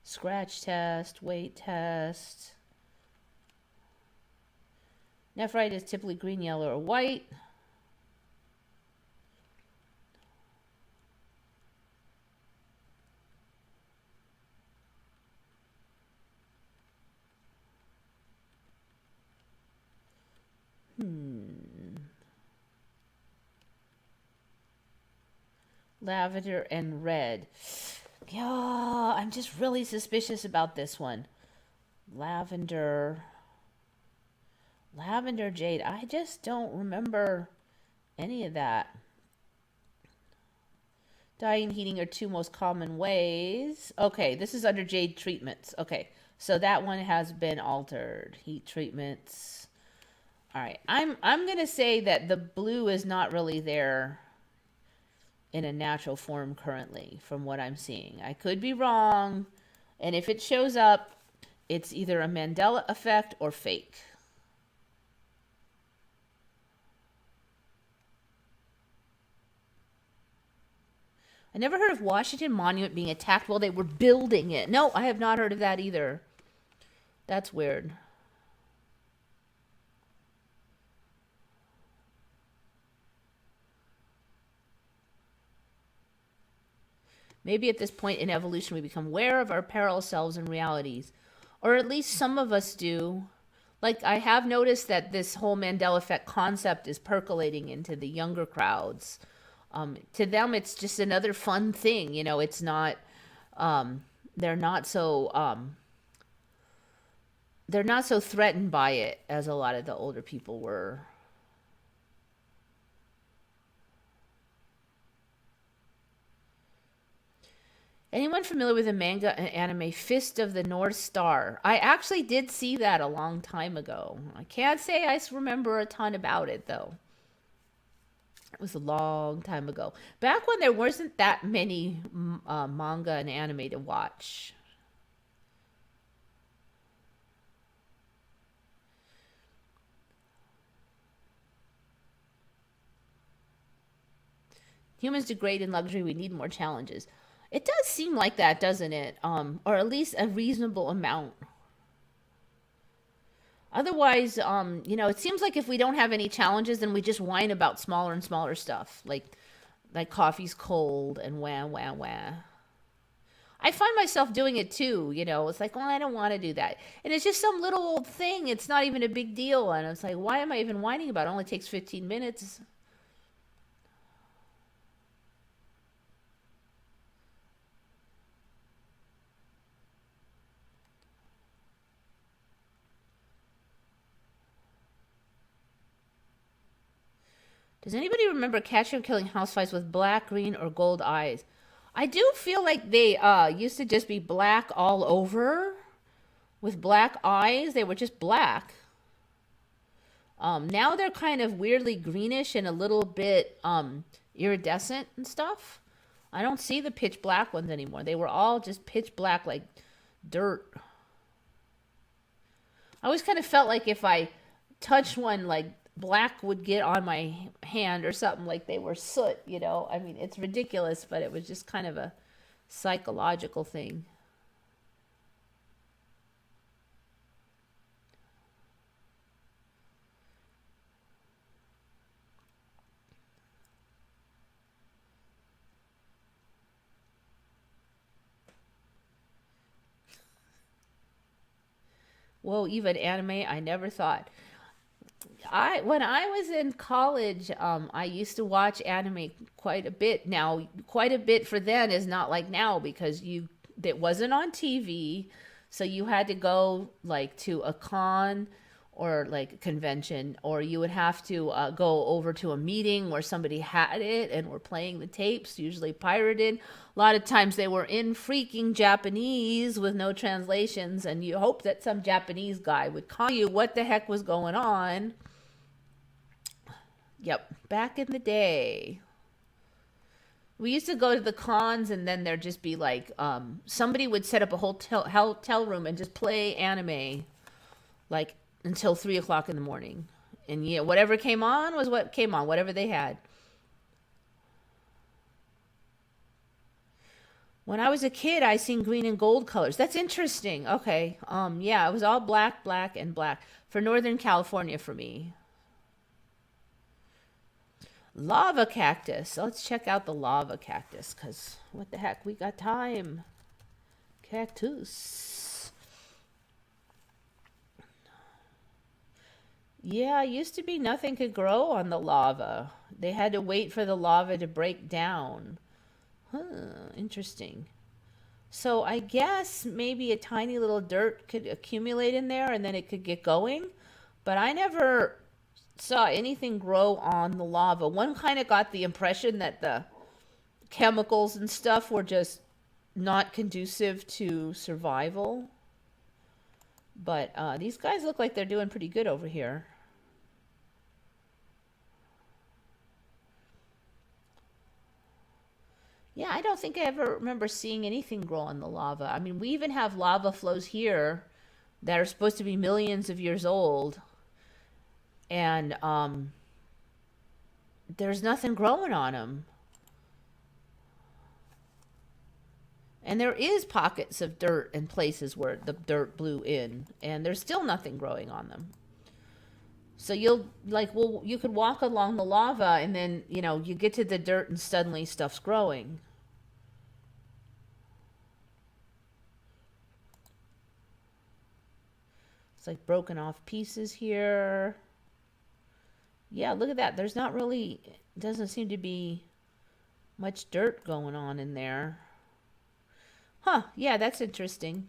Scratch test, weight test. Nephrite is typically green, yellow, or white. Lavender and red. Yeah, I'm just really suspicious about this one. Lavender jade. I just don't remember any of that. Dyeing and heating are two most common ways. Okay, this is under jade treatments. Okay, so that one has been altered. Heat treatments. All right, I'm gonna say that the blue is not really there in a natural form currently, from what I'm seeing. I could be wrong, and if it shows up, it's either a Mandela effect or fake. I never heard of Washington Monument being attacked while they were building it. No, I have not heard of that either. That's weird. Maybe at this point in evolution we become aware of our parallel selves and realities. Or at least some of us do. Like, I have noticed that this whole Mandela effect concept is percolating into the younger crowds. To them, it's just another fun thing. You know, it's not, they're not so, they're not so threatened by it as a lot of the older people were. Anyone familiar with the manga and anime Fist of the North Star? I actually did see that a long time ago. I can't say I remember a ton about it, though. It was a long time ago. Back when there wasn't that many manga and anime to watch. Humans degrade in luxury. We need more challenges. It does seem like that, doesn't it? Or at least a reasonable amount. Otherwise, you know, it seems like if we don't have any challenges, then we just whine about smaller and smaller stuff, like coffee's cold and wah wah wah. I find myself doing it too. You know, it's like, well, I don't want to do that, and it's just some little old thing. It's not even a big deal, and it's like, why am I even whining about it? It only takes 15 minutes. Does anybody remember catching killing houseflies with black, green, or gold eyes? I do feel like they used to just be black all over with black eyes. They were just black. Now they're kind of weirdly greenish and a little bit iridescent and stuff. I don't see the pitch black ones anymore. They were all just pitch black like dirt. I always kind of felt like if I touched one, like black would get on my hand or something, like they were soot, you know. I mean, it's ridiculous, but it was just kind of a psychological thing. Whoa, even anime, I never thought. When I was in college, I used to watch anime quite a bit. Now, quite a bit for then is not like now because it wasn't on TV, so you had to go like to a con or like a convention, or you would have to go over to a meeting where somebody had it and were playing the tapes, usually pirated. A lot of times they were in freaking Japanese with no translations, and you hope that some Japanese guy would call you what the heck was going on. Yep, back in the day. We used to go to the cons, and then there'd just be like, somebody would set up a hotel room and just play anime, like until 3 o'clock in the morning. And yeah, whatever came on was what came on, whatever they had. When I was a kid, I seen green and gold colors. That's interesting. Okay. Yeah, it was all black, black, and black for Northern California for me. Lava cactus. Let's check out the lava cactus, because what the heck, we got time. Cactus. Yeah, it used to be nothing could grow on the lava. They had to wait for the lava to break down. Huh, interesting. So I guess maybe a tiny little dirt could accumulate in there and then it could get going. But I never saw anything grow on the lava. One kind of got the impression that the chemicals and stuff were just not conducive to survival. But these guys look like they're doing pretty good over here. Yeah, I don't think I ever remember seeing anything grow on the lava. I mean, we even have lava flows here that are supposed to be millions of years old, and there's nothing growing on them. And there is pockets of dirt in places where the dirt blew in, and there's still nothing growing on them. So you'll like, well, you could walk along the lava, and then you get to the dirt, and suddenly stuff's growing. It's like broken off pieces here. Yeah, look at that. There's not really, doesn't seem to be much dirt going on in there. Huh, yeah, that's interesting.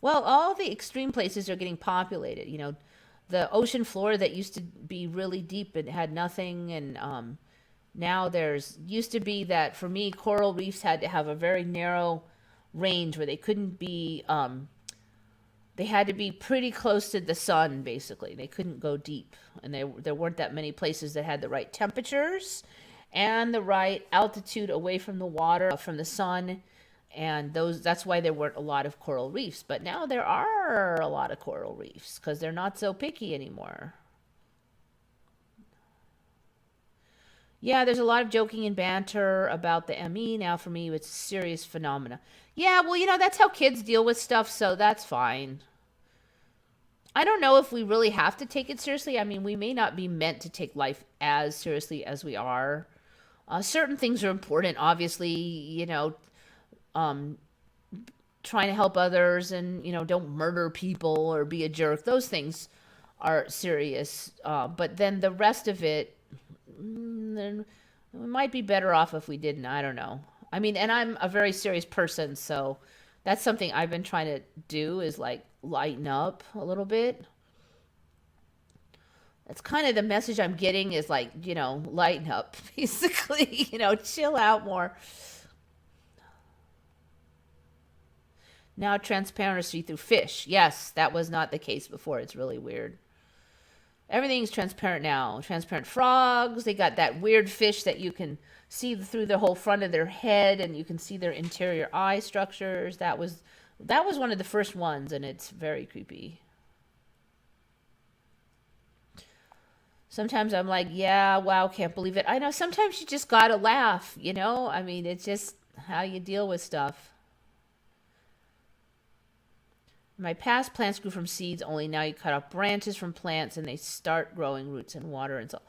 Well, all the extreme places are getting populated. The ocean floor that used to be really deep and had nothing, and now there's used to be that for me, coral reefs had to have a very narrow range where they couldn't be they had to be pretty close to the sun, basically. They couldn't go deep, and there weren't that many places that had the right temperatures and the right altitude away from the water, from the sun, and that's why there weren't a lot of coral reefs. But now there are a lot of coral reefs because they're not so picky anymore. Yeah, there's a lot of joking and banter about the ME. Now for me, it's a serious phenomena. Yeah, well, that's how kids deal with stuff, so that's fine. I don't know if we really have to take it seriously. I mean, we may not be meant to take life as seriously as we are. Certain things are important, obviously, um, trying to help others, and, don't murder people or be a jerk. Those things are serious. But then the rest of it, then we might be better off if we didn't. I don't know. I mean, and I'm a very serious person, so that's something I've been trying to do, is like lighten up a little bit. That's kind of the message I'm getting, is like, lighten up, basically, chill out more. Now transparency through fish. Yes, that was not the case before. It's really weird. Everything's transparent now. Transparent frogs. They got that weird fish that you can see through the whole front of their head, and you can see their interior eye structures. That was one of the first ones, and it's very creepy. Sometimes I'm like, yeah, wow, can't believe it. I know sometimes you just gotta laugh, I mean, it's just how you deal with stuff. My past plants grew from seeds only. Now you cut off branches from plants and they start growing roots in water and so.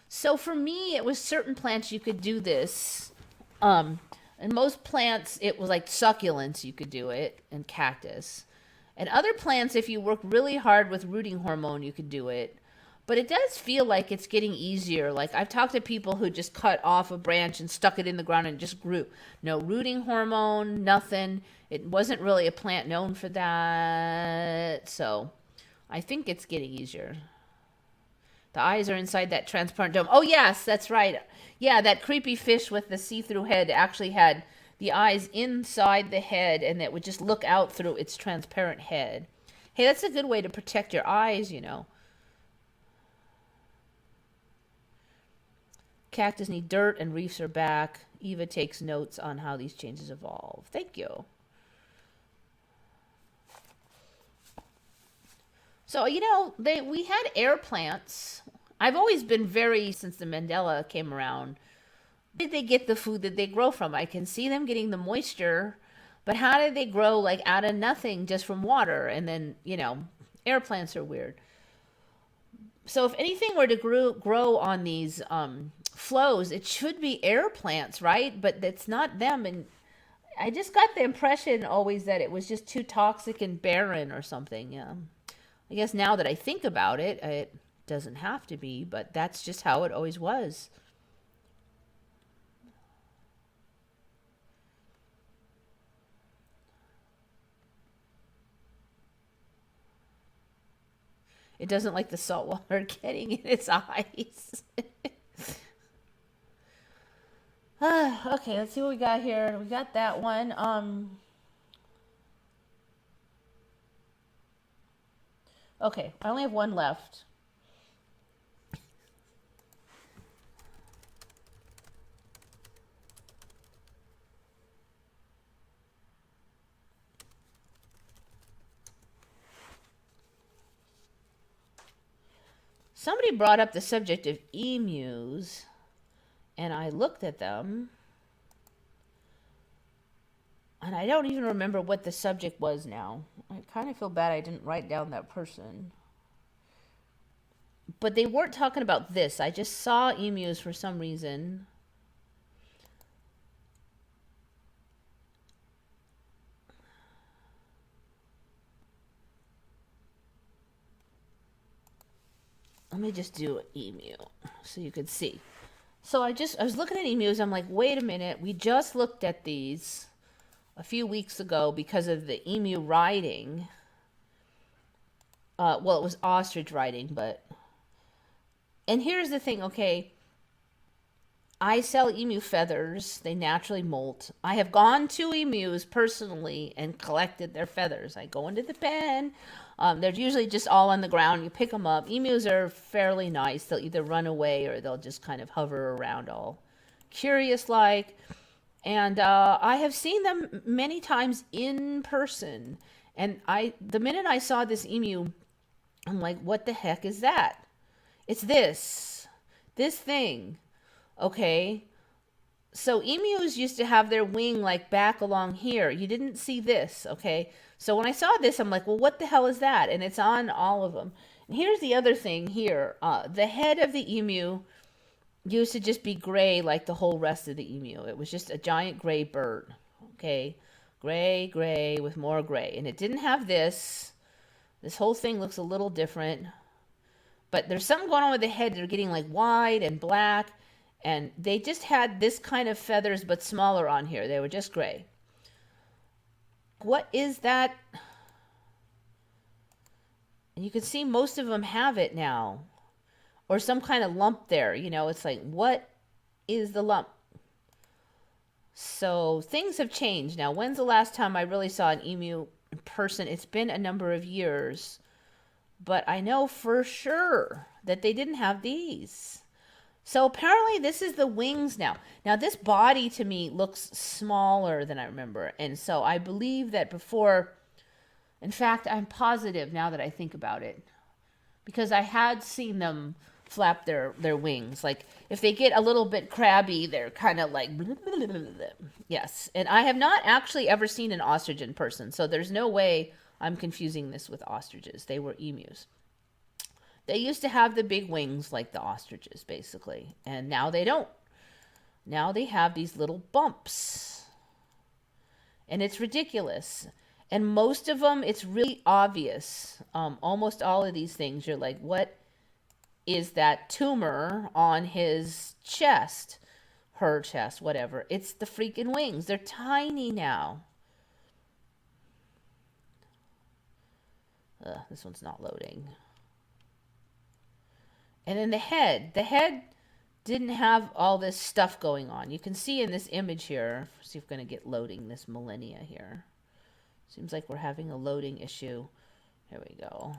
So for me, it was certain plants you could do this. And most plants, it was like succulents, you could do it, and cactus. And other plants, if you work really hard with rooting hormone, you could do it. But it does feel like it's getting easier. Like, I've talked to people who just cut off a branch and stuck it in the ground and it just grew. No rooting hormone, nothing. It wasn't really a plant known for that. So I think it's getting easier. The eyes are inside that transparent dome. Oh, yes, that's right. Yeah, that creepy fish with the see-through head actually had the eyes inside the head, and it would just look out through its transparent head. Hey, that's a good way to protect your eyes, Cactus need dirt and reefs are back. Eva takes notes on how these changes evolve. Thank you. So, we had air plants. I've always been since the Mandela came around, where did they get the food that they grow from? I can see them getting the moisture, but how did they grow like out of nothing just from water? And then, air plants are weird. So if anything were to grow on these flows, it should be air plants, right? But it's not them. And I just got the impression always that it was just too toxic and barren or something. Yeah. I guess now that I think about it, it doesn't have to be, but that's just how it always was. It doesn't like the salt water getting in its eyes. Okay, let's see what we got here. We got that one. Okay, I only have one left. Somebody brought up the subject of emus, and I looked at them, and I don't even remember what the subject was now. I kind of feel bad I didn't write down that person. But they weren't talking about this. I just saw emus for some reason. Let me just do an emu so you could see. So I was looking at emus. I'm like, wait a minute. We just looked at these a few weeks ago because of the emu riding. Well, it was ostrich riding, but... And here's the thing, okay. I sell emu feathers. They naturally molt. I have gone to emus personally and collected their feathers. I go into the pen. They're usually just all on the ground. You pick them up. Emus are fairly nice. They'll either run away or they'll just kind of hover around all curious-like. And I have seen them many times in person. And the minute I saw this emu, I'm like, what the heck is that? It's this thing. Okay. So emus used to have their wing like back along here. You didn't see this. Okay. So when I saw this, I'm like, well, what the hell is that? And it's on all of them. And here's the other thing here. The head of the emu used to just be gray like the whole rest of the emu. It was just a giant gray bird. Okay. Gray with more gray. And it didn't have this. This whole thing looks a little different. But there's something going on with the head. They're getting like white and black. And they just had this kind of feathers, but smaller on here. They were just gray. What is that? And you can see most of them have it now. Or some kind of lump there. You know, it's like, what is the lump? So things have changed. Now, when's the last time I really saw an emu in person? It's been a number of years. But I know for sure that they didn't have these. So apparently this is the wings now. Now this body to me looks smaller than I remember. And so I believe that before, in fact, I'm positive now that I think about it. Because I had seen them flap their wings. Like if they get a little bit crabby, they're kind of like, yes. And I have not actually ever seen an ostrich in person. So there's no way I'm confusing this with ostriches. They were emus. They used to have the big wings like the ostriches, basically. And now they don't. Now they have these little bumps. And it's ridiculous. And most of them, it's really obvious. Almost all of these things, you're like, what is that tumor on his chest? Her chest, whatever. It's the freaking wings. They're tiny now. This one's not loading. And then the head didn't have all this stuff going on. You can see in this image here, see if we're going to get loading this millennia here. Seems like we're having a loading issue. Here we go.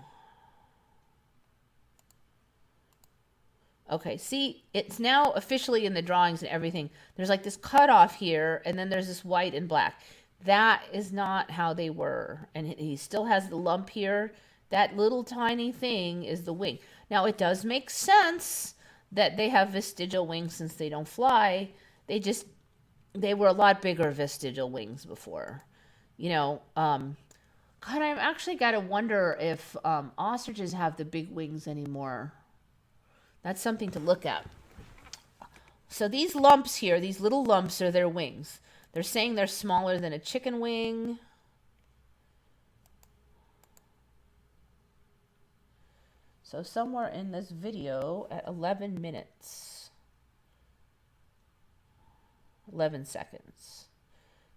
Okay, see, it's now officially in the drawings and everything. There's like this cutoff here, and then there's this white and black. That is not how they were. And he still has the lump here. That little tiny thing is the wing. Now, it does make sense that they have vestigial wings since they don't fly. They were a lot bigger vestigial wings before. You know, God, I've actually got to wonder if ostriches have the big wings anymore. That's something to look at. So these lumps here, these little lumps are their wings. They're saying they're smaller than a chicken wing. So somewhere in this video at 11 minutes, 11 seconds,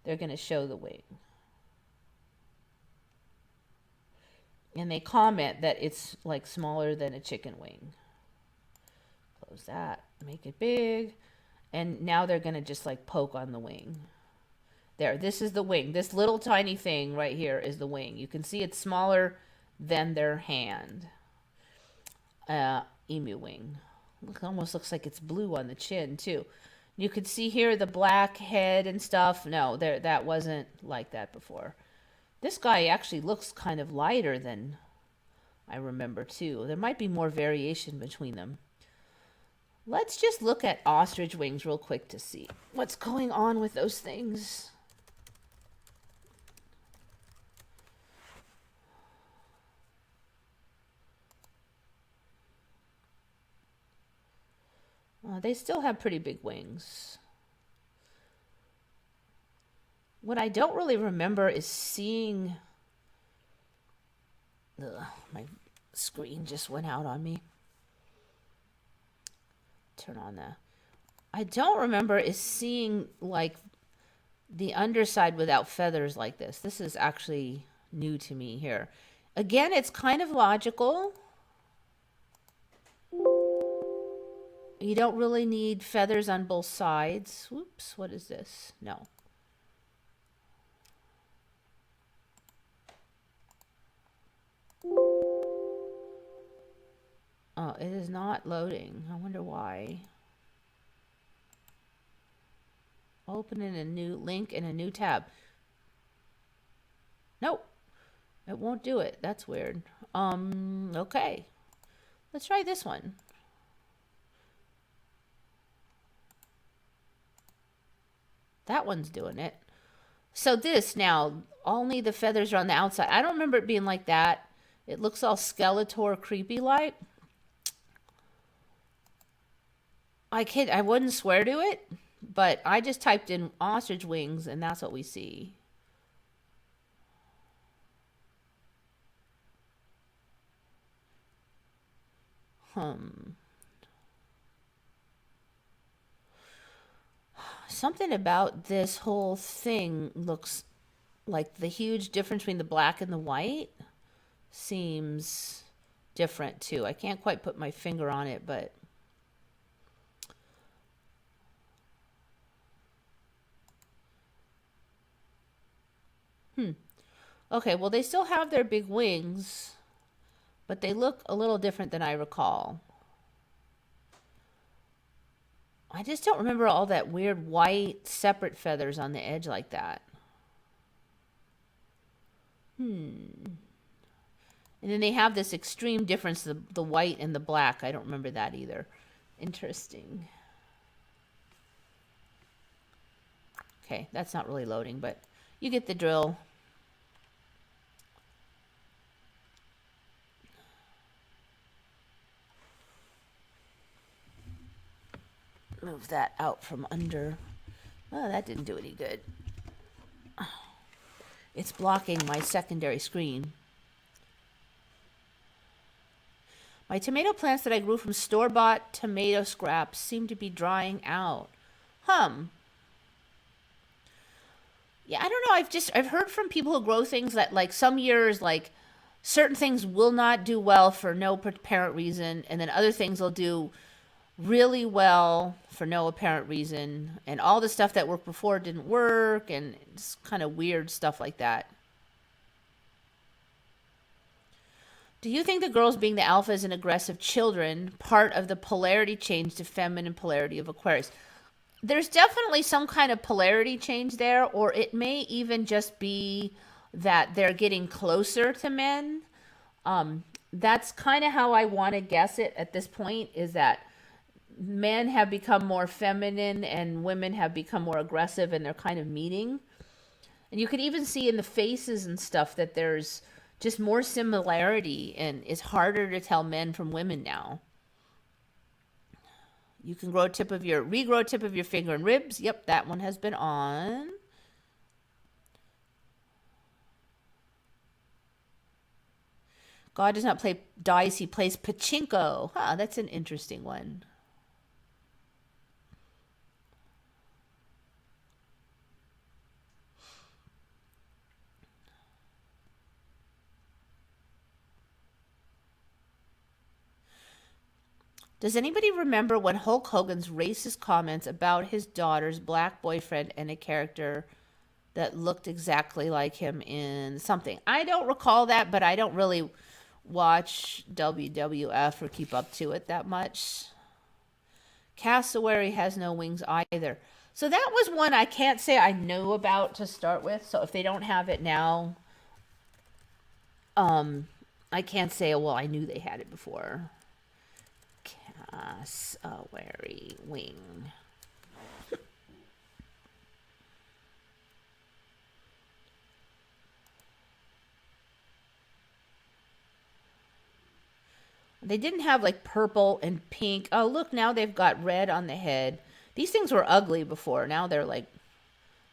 they're going to show the wing. And they comment that it's like smaller than a chicken wing. Close that, make it big. And now they're going to just like poke on the wing. There, this is the wing. This little tiny thing right here is the wing. You can see it's smaller than their hand. Emu wing. Look, almost looks like it's blue on the chin too. You could see here the black head and stuff. No, that wasn't like that before. This guy actually looks kind of lighter than I remember too. There might be more variation between them. Let's just look at ostrich wings real quick to see what's going on with those things. They still have pretty big wings. What I don't really remember is seeing... Ugh, my screen just went out on me. Turn on the... I don't remember is seeing like the underside without feathers like this. This is actually new to me here. Again, it's kind of logical. You don't really need feathers on both sides. Whoops, what is this? No. Oh, it is not loading. I wonder why. Open in a new link in a new tab. Nope. It won't do it. That's weird. Okay. Let's try this one. That one's doing it. So this now, only the feathers are on the outside. I don't remember it being like that. It looks all Skeletor creepy like. I wouldn't swear to it, but I just typed in ostrich wings and that's what we see. Something about this whole thing looks like the huge difference between the black and the white seems different too. I can't quite put my finger on it, but okay, well they still have their big wings, but they look a little different than I recall. I just don't remember all that weird white separate feathers on the edge like that. And then they have this extreme difference, the white and the black. I don't remember that either. Interesting. Okay, that's not really loading, but you get the drill. Move that out from under. Oh, that didn't do any good. It's blocking my secondary screen. My tomato plants that I grew from store-bought tomato scraps seem to be drying out. Yeah, I don't know. I've heard from people who grow things that like some years like certain things will not do well for no apparent reason, and then other things will do really well for no apparent reason, and all the stuff that worked before didn't work, and it's kind of weird stuff like that. Do you think the girls being the alphas and aggressive children part of the polarity change to feminine polarity of Aquarius? There's definitely some kind of polarity change there, or it may even just be that they're getting closer to men. That's kind of how I want to guess it at this point, is that men have become more feminine and women have become more aggressive, and they're kind of meeting. And you could even see in the faces and stuff that there's just more similarity, and it's harder to tell men from women now. You can regrow tip of your finger and ribs. Yep, that one has been on. God does not play dice, he plays pachinko. That's an interesting one. Does anybody remember when Hulk Hogan's racist comments about his daughter's black boyfriend and a character that looked exactly like him in something? I don't recall that, but I don't really watch WWF or keep up to it that much. Cassowary has no wings either. So that was one I can't say I know about to start with. So if they don't have it now, I can't say, well, I knew they had it before. Cassowary wing. They didn't have like purple and pink. Oh, look, now they've got red on the head. These things were ugly before. Now they're like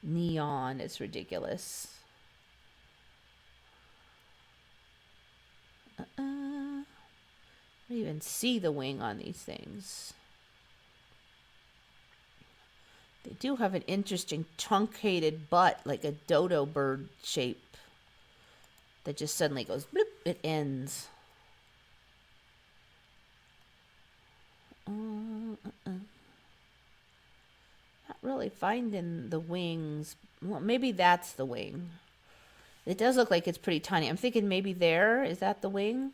neon. It's ridiculous. I don't even see the wing on these things. They do have an interesting truncated butt, like a dodo bird shape, that just suddenly goes bloop, it ends. Not really finding the wings. Well, maybe that's the wing. It does look like it's pretty tiny. I'm thinking maybe there. Is that the wing?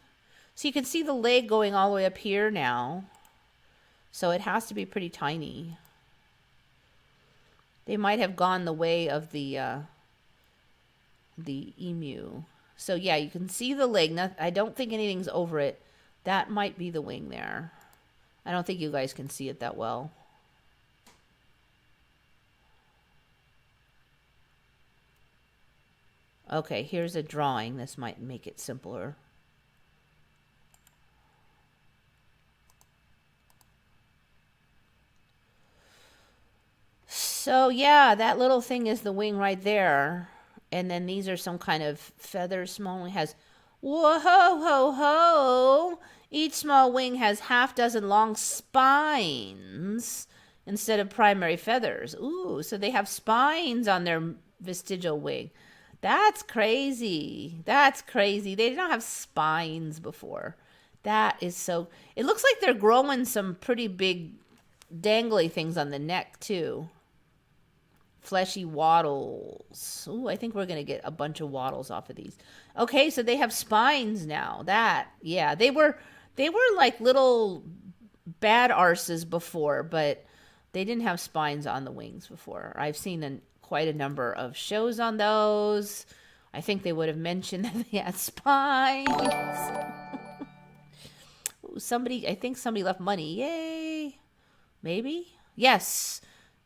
So you can see the leg going all the way up here now. So it has to be pretty tiny. They might have gone the way of the emu. So yeah, you can see the leg. I don't think anything's over it. That might be the wing there. I don't think you guys can see it that well. Okay, here's a drawing. This might make it simpler. So yeah, that little thing is the wing right there. And then these are some kind of feathers. Small one has, whoa, ho, ho, ho. Each small wing has half dozen long spines instead of primary feathers. Ooh, so they have spines on their vestigial wing. That's crazy. That's crazy. They did not have spines before. That is so... It looks like they're growing some pretty big dangly things on the neck, too. Fleshy wattles. Ooh, I think we're going to get a bunch of wattles off of these. Okay, so they have spines now. Yeah, they were like little bad arses before, but they didn't have spines on the wings before. I've seen quite a number of shows on those. I think they would have mentioned that they had spines. Ooh, I think somebody left money. Yay. Maybe? Yes.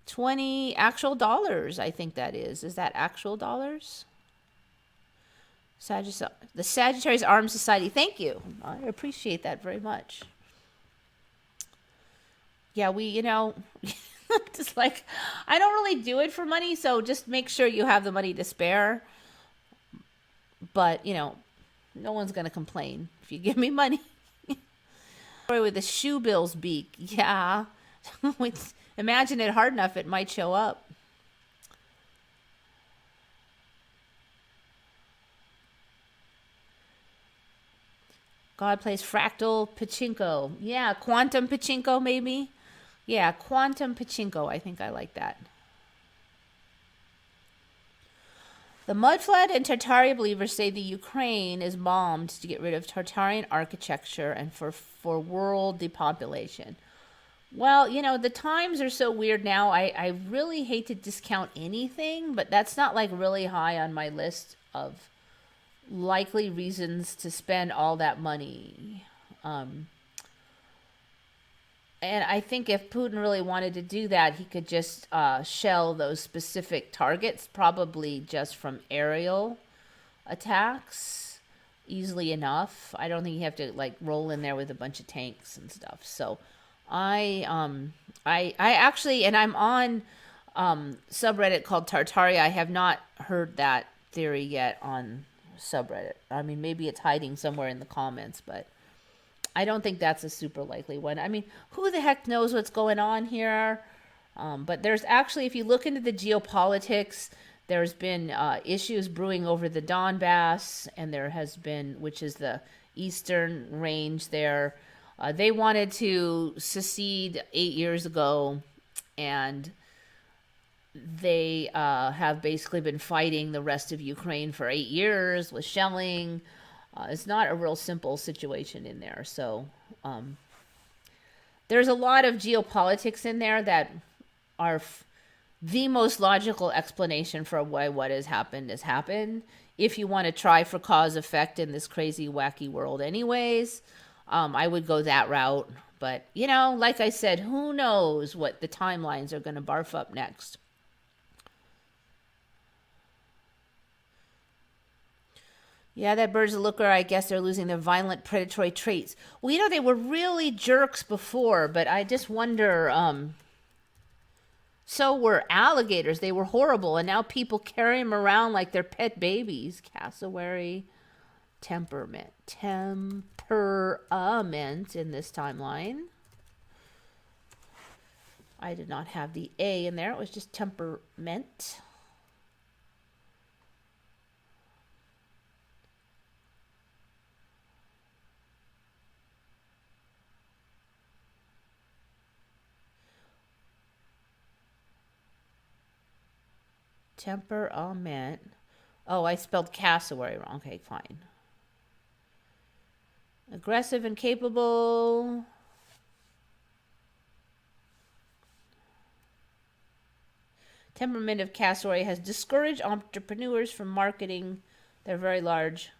20 actual dollars, I think that is. Is that actual dollars? The Sagittarius Arms Society. Thank you. I appreciate that very much. Yeah, just like, I don't really do it for money, so just make sure you have the money to spare. But, no one's going to complain if you give me money. With the shoebill's beak. Yeah. Imagine it hard enough, it might show up. God plays fractal pachinko. Yeah, quantum pachinko maybe. Yeah, quantum pachinko. I think I like that. The mudflood and Tartaria believers say the Ukraine is bombed to get rid of Tartarian architecture and for world depopulation. Well, the times are so weird now. I really hate to discount anything, but that's not like really high on my list of likely reasons to spend all that money. And I think if Putin really wanted to do that, he could just shell those specific targets, probably just from aerial attacks easily enough. I don't think you have to like roll in there with a bunch of tanks and stuff. So I actually, and I'm on subreddit called Tartaria. I have not heard that theory yet on subreddit. I mean, maybe it's hiding somewhere in the comments, but I don't think that's a super likely one. I mean, who the heck knows what's going on here? But there's actually, if you look into the geopolitics, there's been issues brewing over the Donbass, and there has been, which is the eastern range there. They wanted to secede 8 years ago, and they have basically been fighting the rest of Ukraine for 8 years with shelling. It's not a real simple situation in there. So there's a lot of geopolitics in there that are the most logical explanation for why what has happened. If you want to try for cause effect in this crazy, wacky world anyways, I would go that route. But, you know, like I said, who knows what the timelines are going to barf up next. Yeah, that bird's a looker. I guess they're losing their violent predatory traits. Well, you know, they were really jerks before, but I just wonder, so were alligators. They were horrible, and now people carry them around like they're pet babies. Cassowary temperament in this timeline. I did not have the A in there. It was just temperament. Temperament. Oh, I spelled cassowary wrong. Okay, fine. Aggressive and capable. Temperament of cassowary has discouraged entrepreneurs from marketing their very large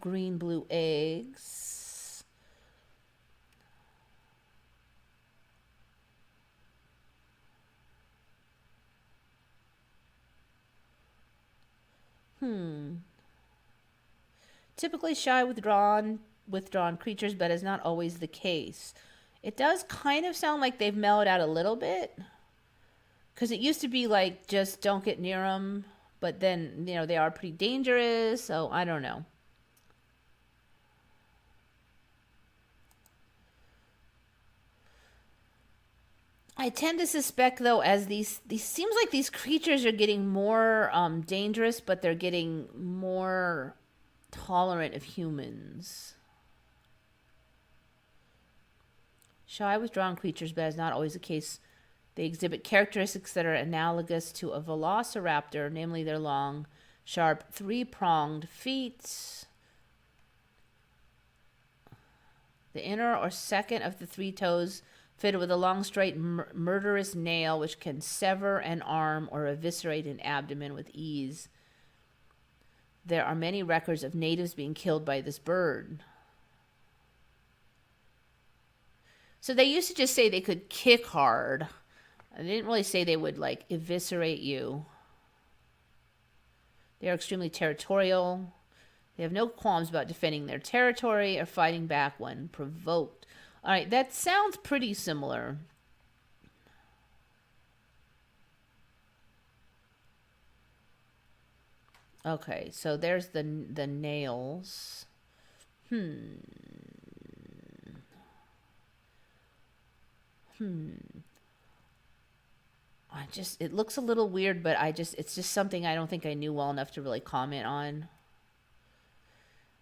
green-blue eggs. Typically shy, withdrawn creatures, but is not always the case. It does kind of sound like they've mellowed out a little bit. Because it used to be like, just don't get near them. But then, you know, they are pretty dangerous. So, I don't know. I tend to suspect, though, as these seems like these creatures are getting more dangerous, but they're getting more tolerant of humans. Shy, withdrawn creatures, but is not always the case. They exhibit characteristics that are analogous to a velociraptor, namely their long, sharp, three-pronged feet. The inner or second of the three toes fitted with a long, straight, murderous nail which can sever an arm or eviscerate an abdomen with ease. There are many records of natives being killed by this bird. So they used to just say they could kick hard. They didn't really say they would, like, eviscerate you. They are extremely territorial. They have no qualms about defending their territory or fighting back when provoked. All right, that sounds pretty similar. Okay, so there's the nails. It looks a little weird, but it's just something I don't think I knew well enough to really comment on.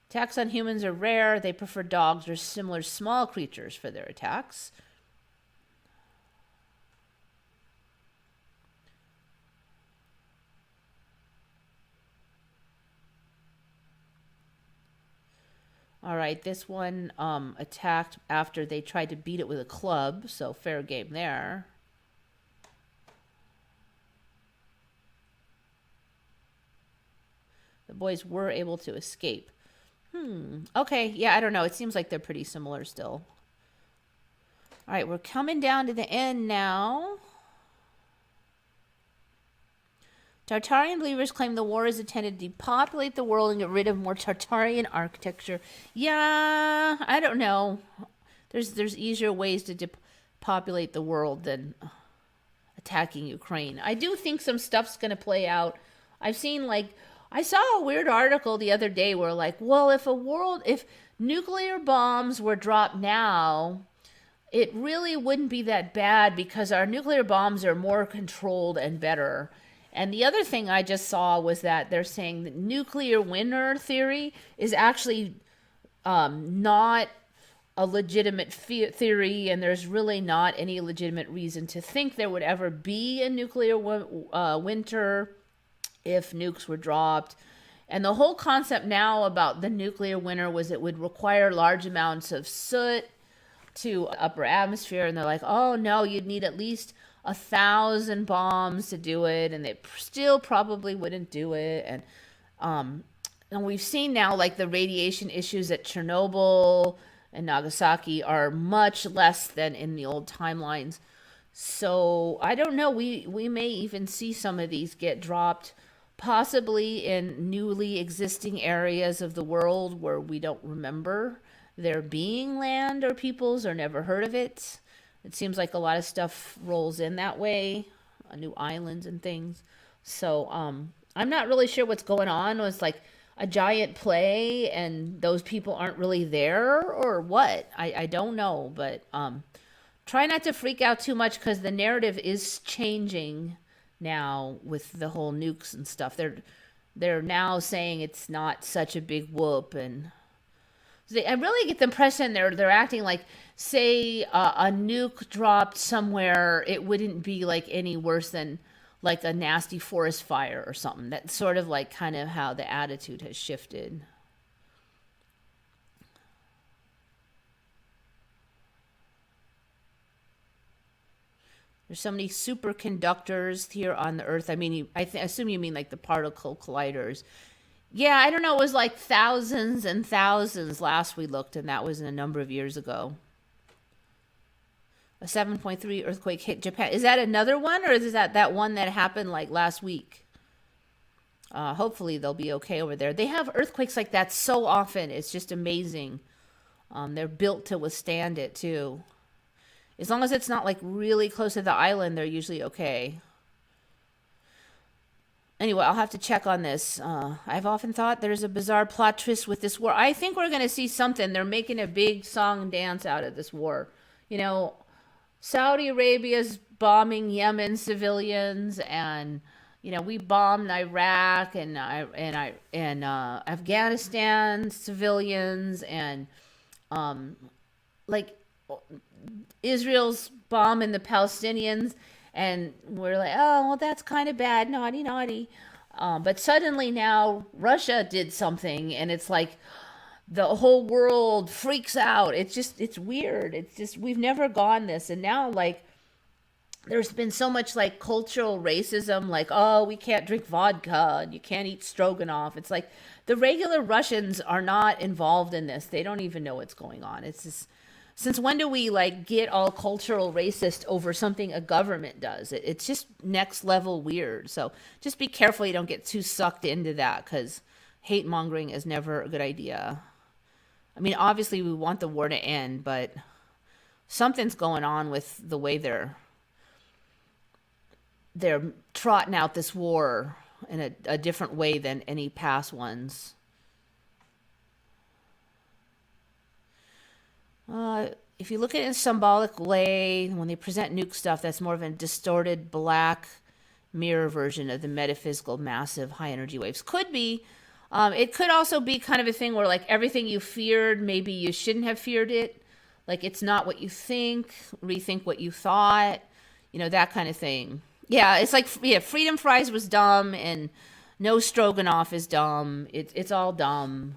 Attacks on humans are rare. They prefer dogs or similar small creatures for their attacks. All right, this one attacked after they tried to beat it with a club, so fair game there. The boys were able to escape. Okay, yeah, I don't know. It seems like they're pretty similar still. All right, we're coming down to the end now. Tartarian believers claim the war is intended to depopulate the world and get rid of more Tartarian architecture. Yeah, I don't know. There's easier ways to depopulate the world than attacking Ukraine. I do think some stuff's going to play out. I've seen, like, I saw a weird article the other day where, like, well, if nuclear bombs were dropped now, it really wouldn't be that bad because our nuclear bombs are more controlled and better. And the other thing I just saw was that they're saying that nuclear winter theory is actually not a legitimate theory, and there's really not any legitimate reason to think there would ever be a nuclear winter if nukes were dropped. And the whole concept now about the nuclear winter was it would require large amounts of soot to upper atmosphere, and they're like, oh no, you'd need at least 1,000 bombs to do it, and they still probably wouldn't do it. And we've seen now, like, the radiation issues at Chernobyl and Nagasaki are much less than in the old timelines. So I don't know. We may even see some of these get dropped, possibly in newly existing areas of the world where we don't remember there being land or peoples or never heard of it. It seems like a lot of stuff rolls in that way, new islands and things. So I'm not really sure what's going on. Was like a giant play and those people aren't really there or what? I don't know, but try not to freak out too much because the narrative is changing now with the whole nukes and stuff. They're now saying it's not such a big whoop, and I really get the impression they're acting like, say a nuke dropped somewhere, it wouldn't be like any worse than like a nasty forest fire or something. That's sort of like kind of how the attitude has shifted. There's so many superconductors here on the Earth. I mean, I assume you mean like the particle colliders. Yeah, I don't know. It was like thousands and thousands last we looked, and that was a number of years ago. A 7.3 earthquake hit Japan. Is that another one, or is that one that happened like last week? Hopefully they'll be okay over there. They have earthquakes like that so often. It's just amazing. They're built to withstand it too. As long as it's not like really close to the island, they're usually okay. Anyway, I'll have to check on this. I've often thought there's a bizarre plot twist with this war. I think we're going to see something. They're making a big song and dance out of this war. You know, Saudi Arabia's bombing Yemen civilians, and you know, we bombed Iraq and Afghanistan civilians, and like Israel's bombing the Palestinians. And we're like, oh, well, that's kind of bad. Naughty, naughty. But suddenly now Russia did something, and it's like the whole world freaks out. It's weird. It's just, we've never gone this. And now, like, there's been so much, like, cultural racism, like, oh, we can't drink vodka, and you can't eat stroganoff. It's like the regular Russians are not involved in this. They don't even know what's going on. It's just, since when do we like get all cultural racist over something a government does? It's just next level weird. So just be careful you don't get too sucked into that, because hate mongering is never a good idea. I mean, obviously we want the war to end, but something's going on with the way they're trotting out this war in a different way than any past ones. If you look at it in a symbolic way, when they present nuke stuff, that's more of a distorted black mirror version of the metaphysical massive high energy waves. Could be. It could also be kind of a thing where like everything you feared, maybe you shouldn't have feared it. Like it's not what you think, rethink what you thought, you know, that kind of thing. Yeah, it's like, yeah, freedom fries was dumb and no stroganoff is dumb. It's all dumb.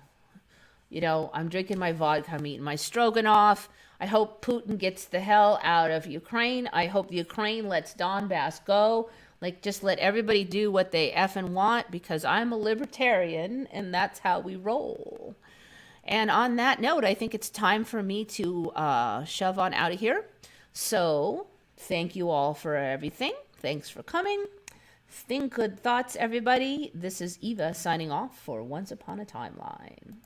You know, I'm drinking my vodka, I'm eating my stroganoff. I hope Putin gets the hell out of Ukraine. I hope Ukraine lets Donbass go. Like, just let everybody do what they effing want, because I'm a libertarian and that's how we roll. And on that note, I think it's time for me to shove on out of here. So, thank you all for everything. Thanks for coming. Think good thoughts, everybody. This is Eva signing off for Once Upon a Timeline.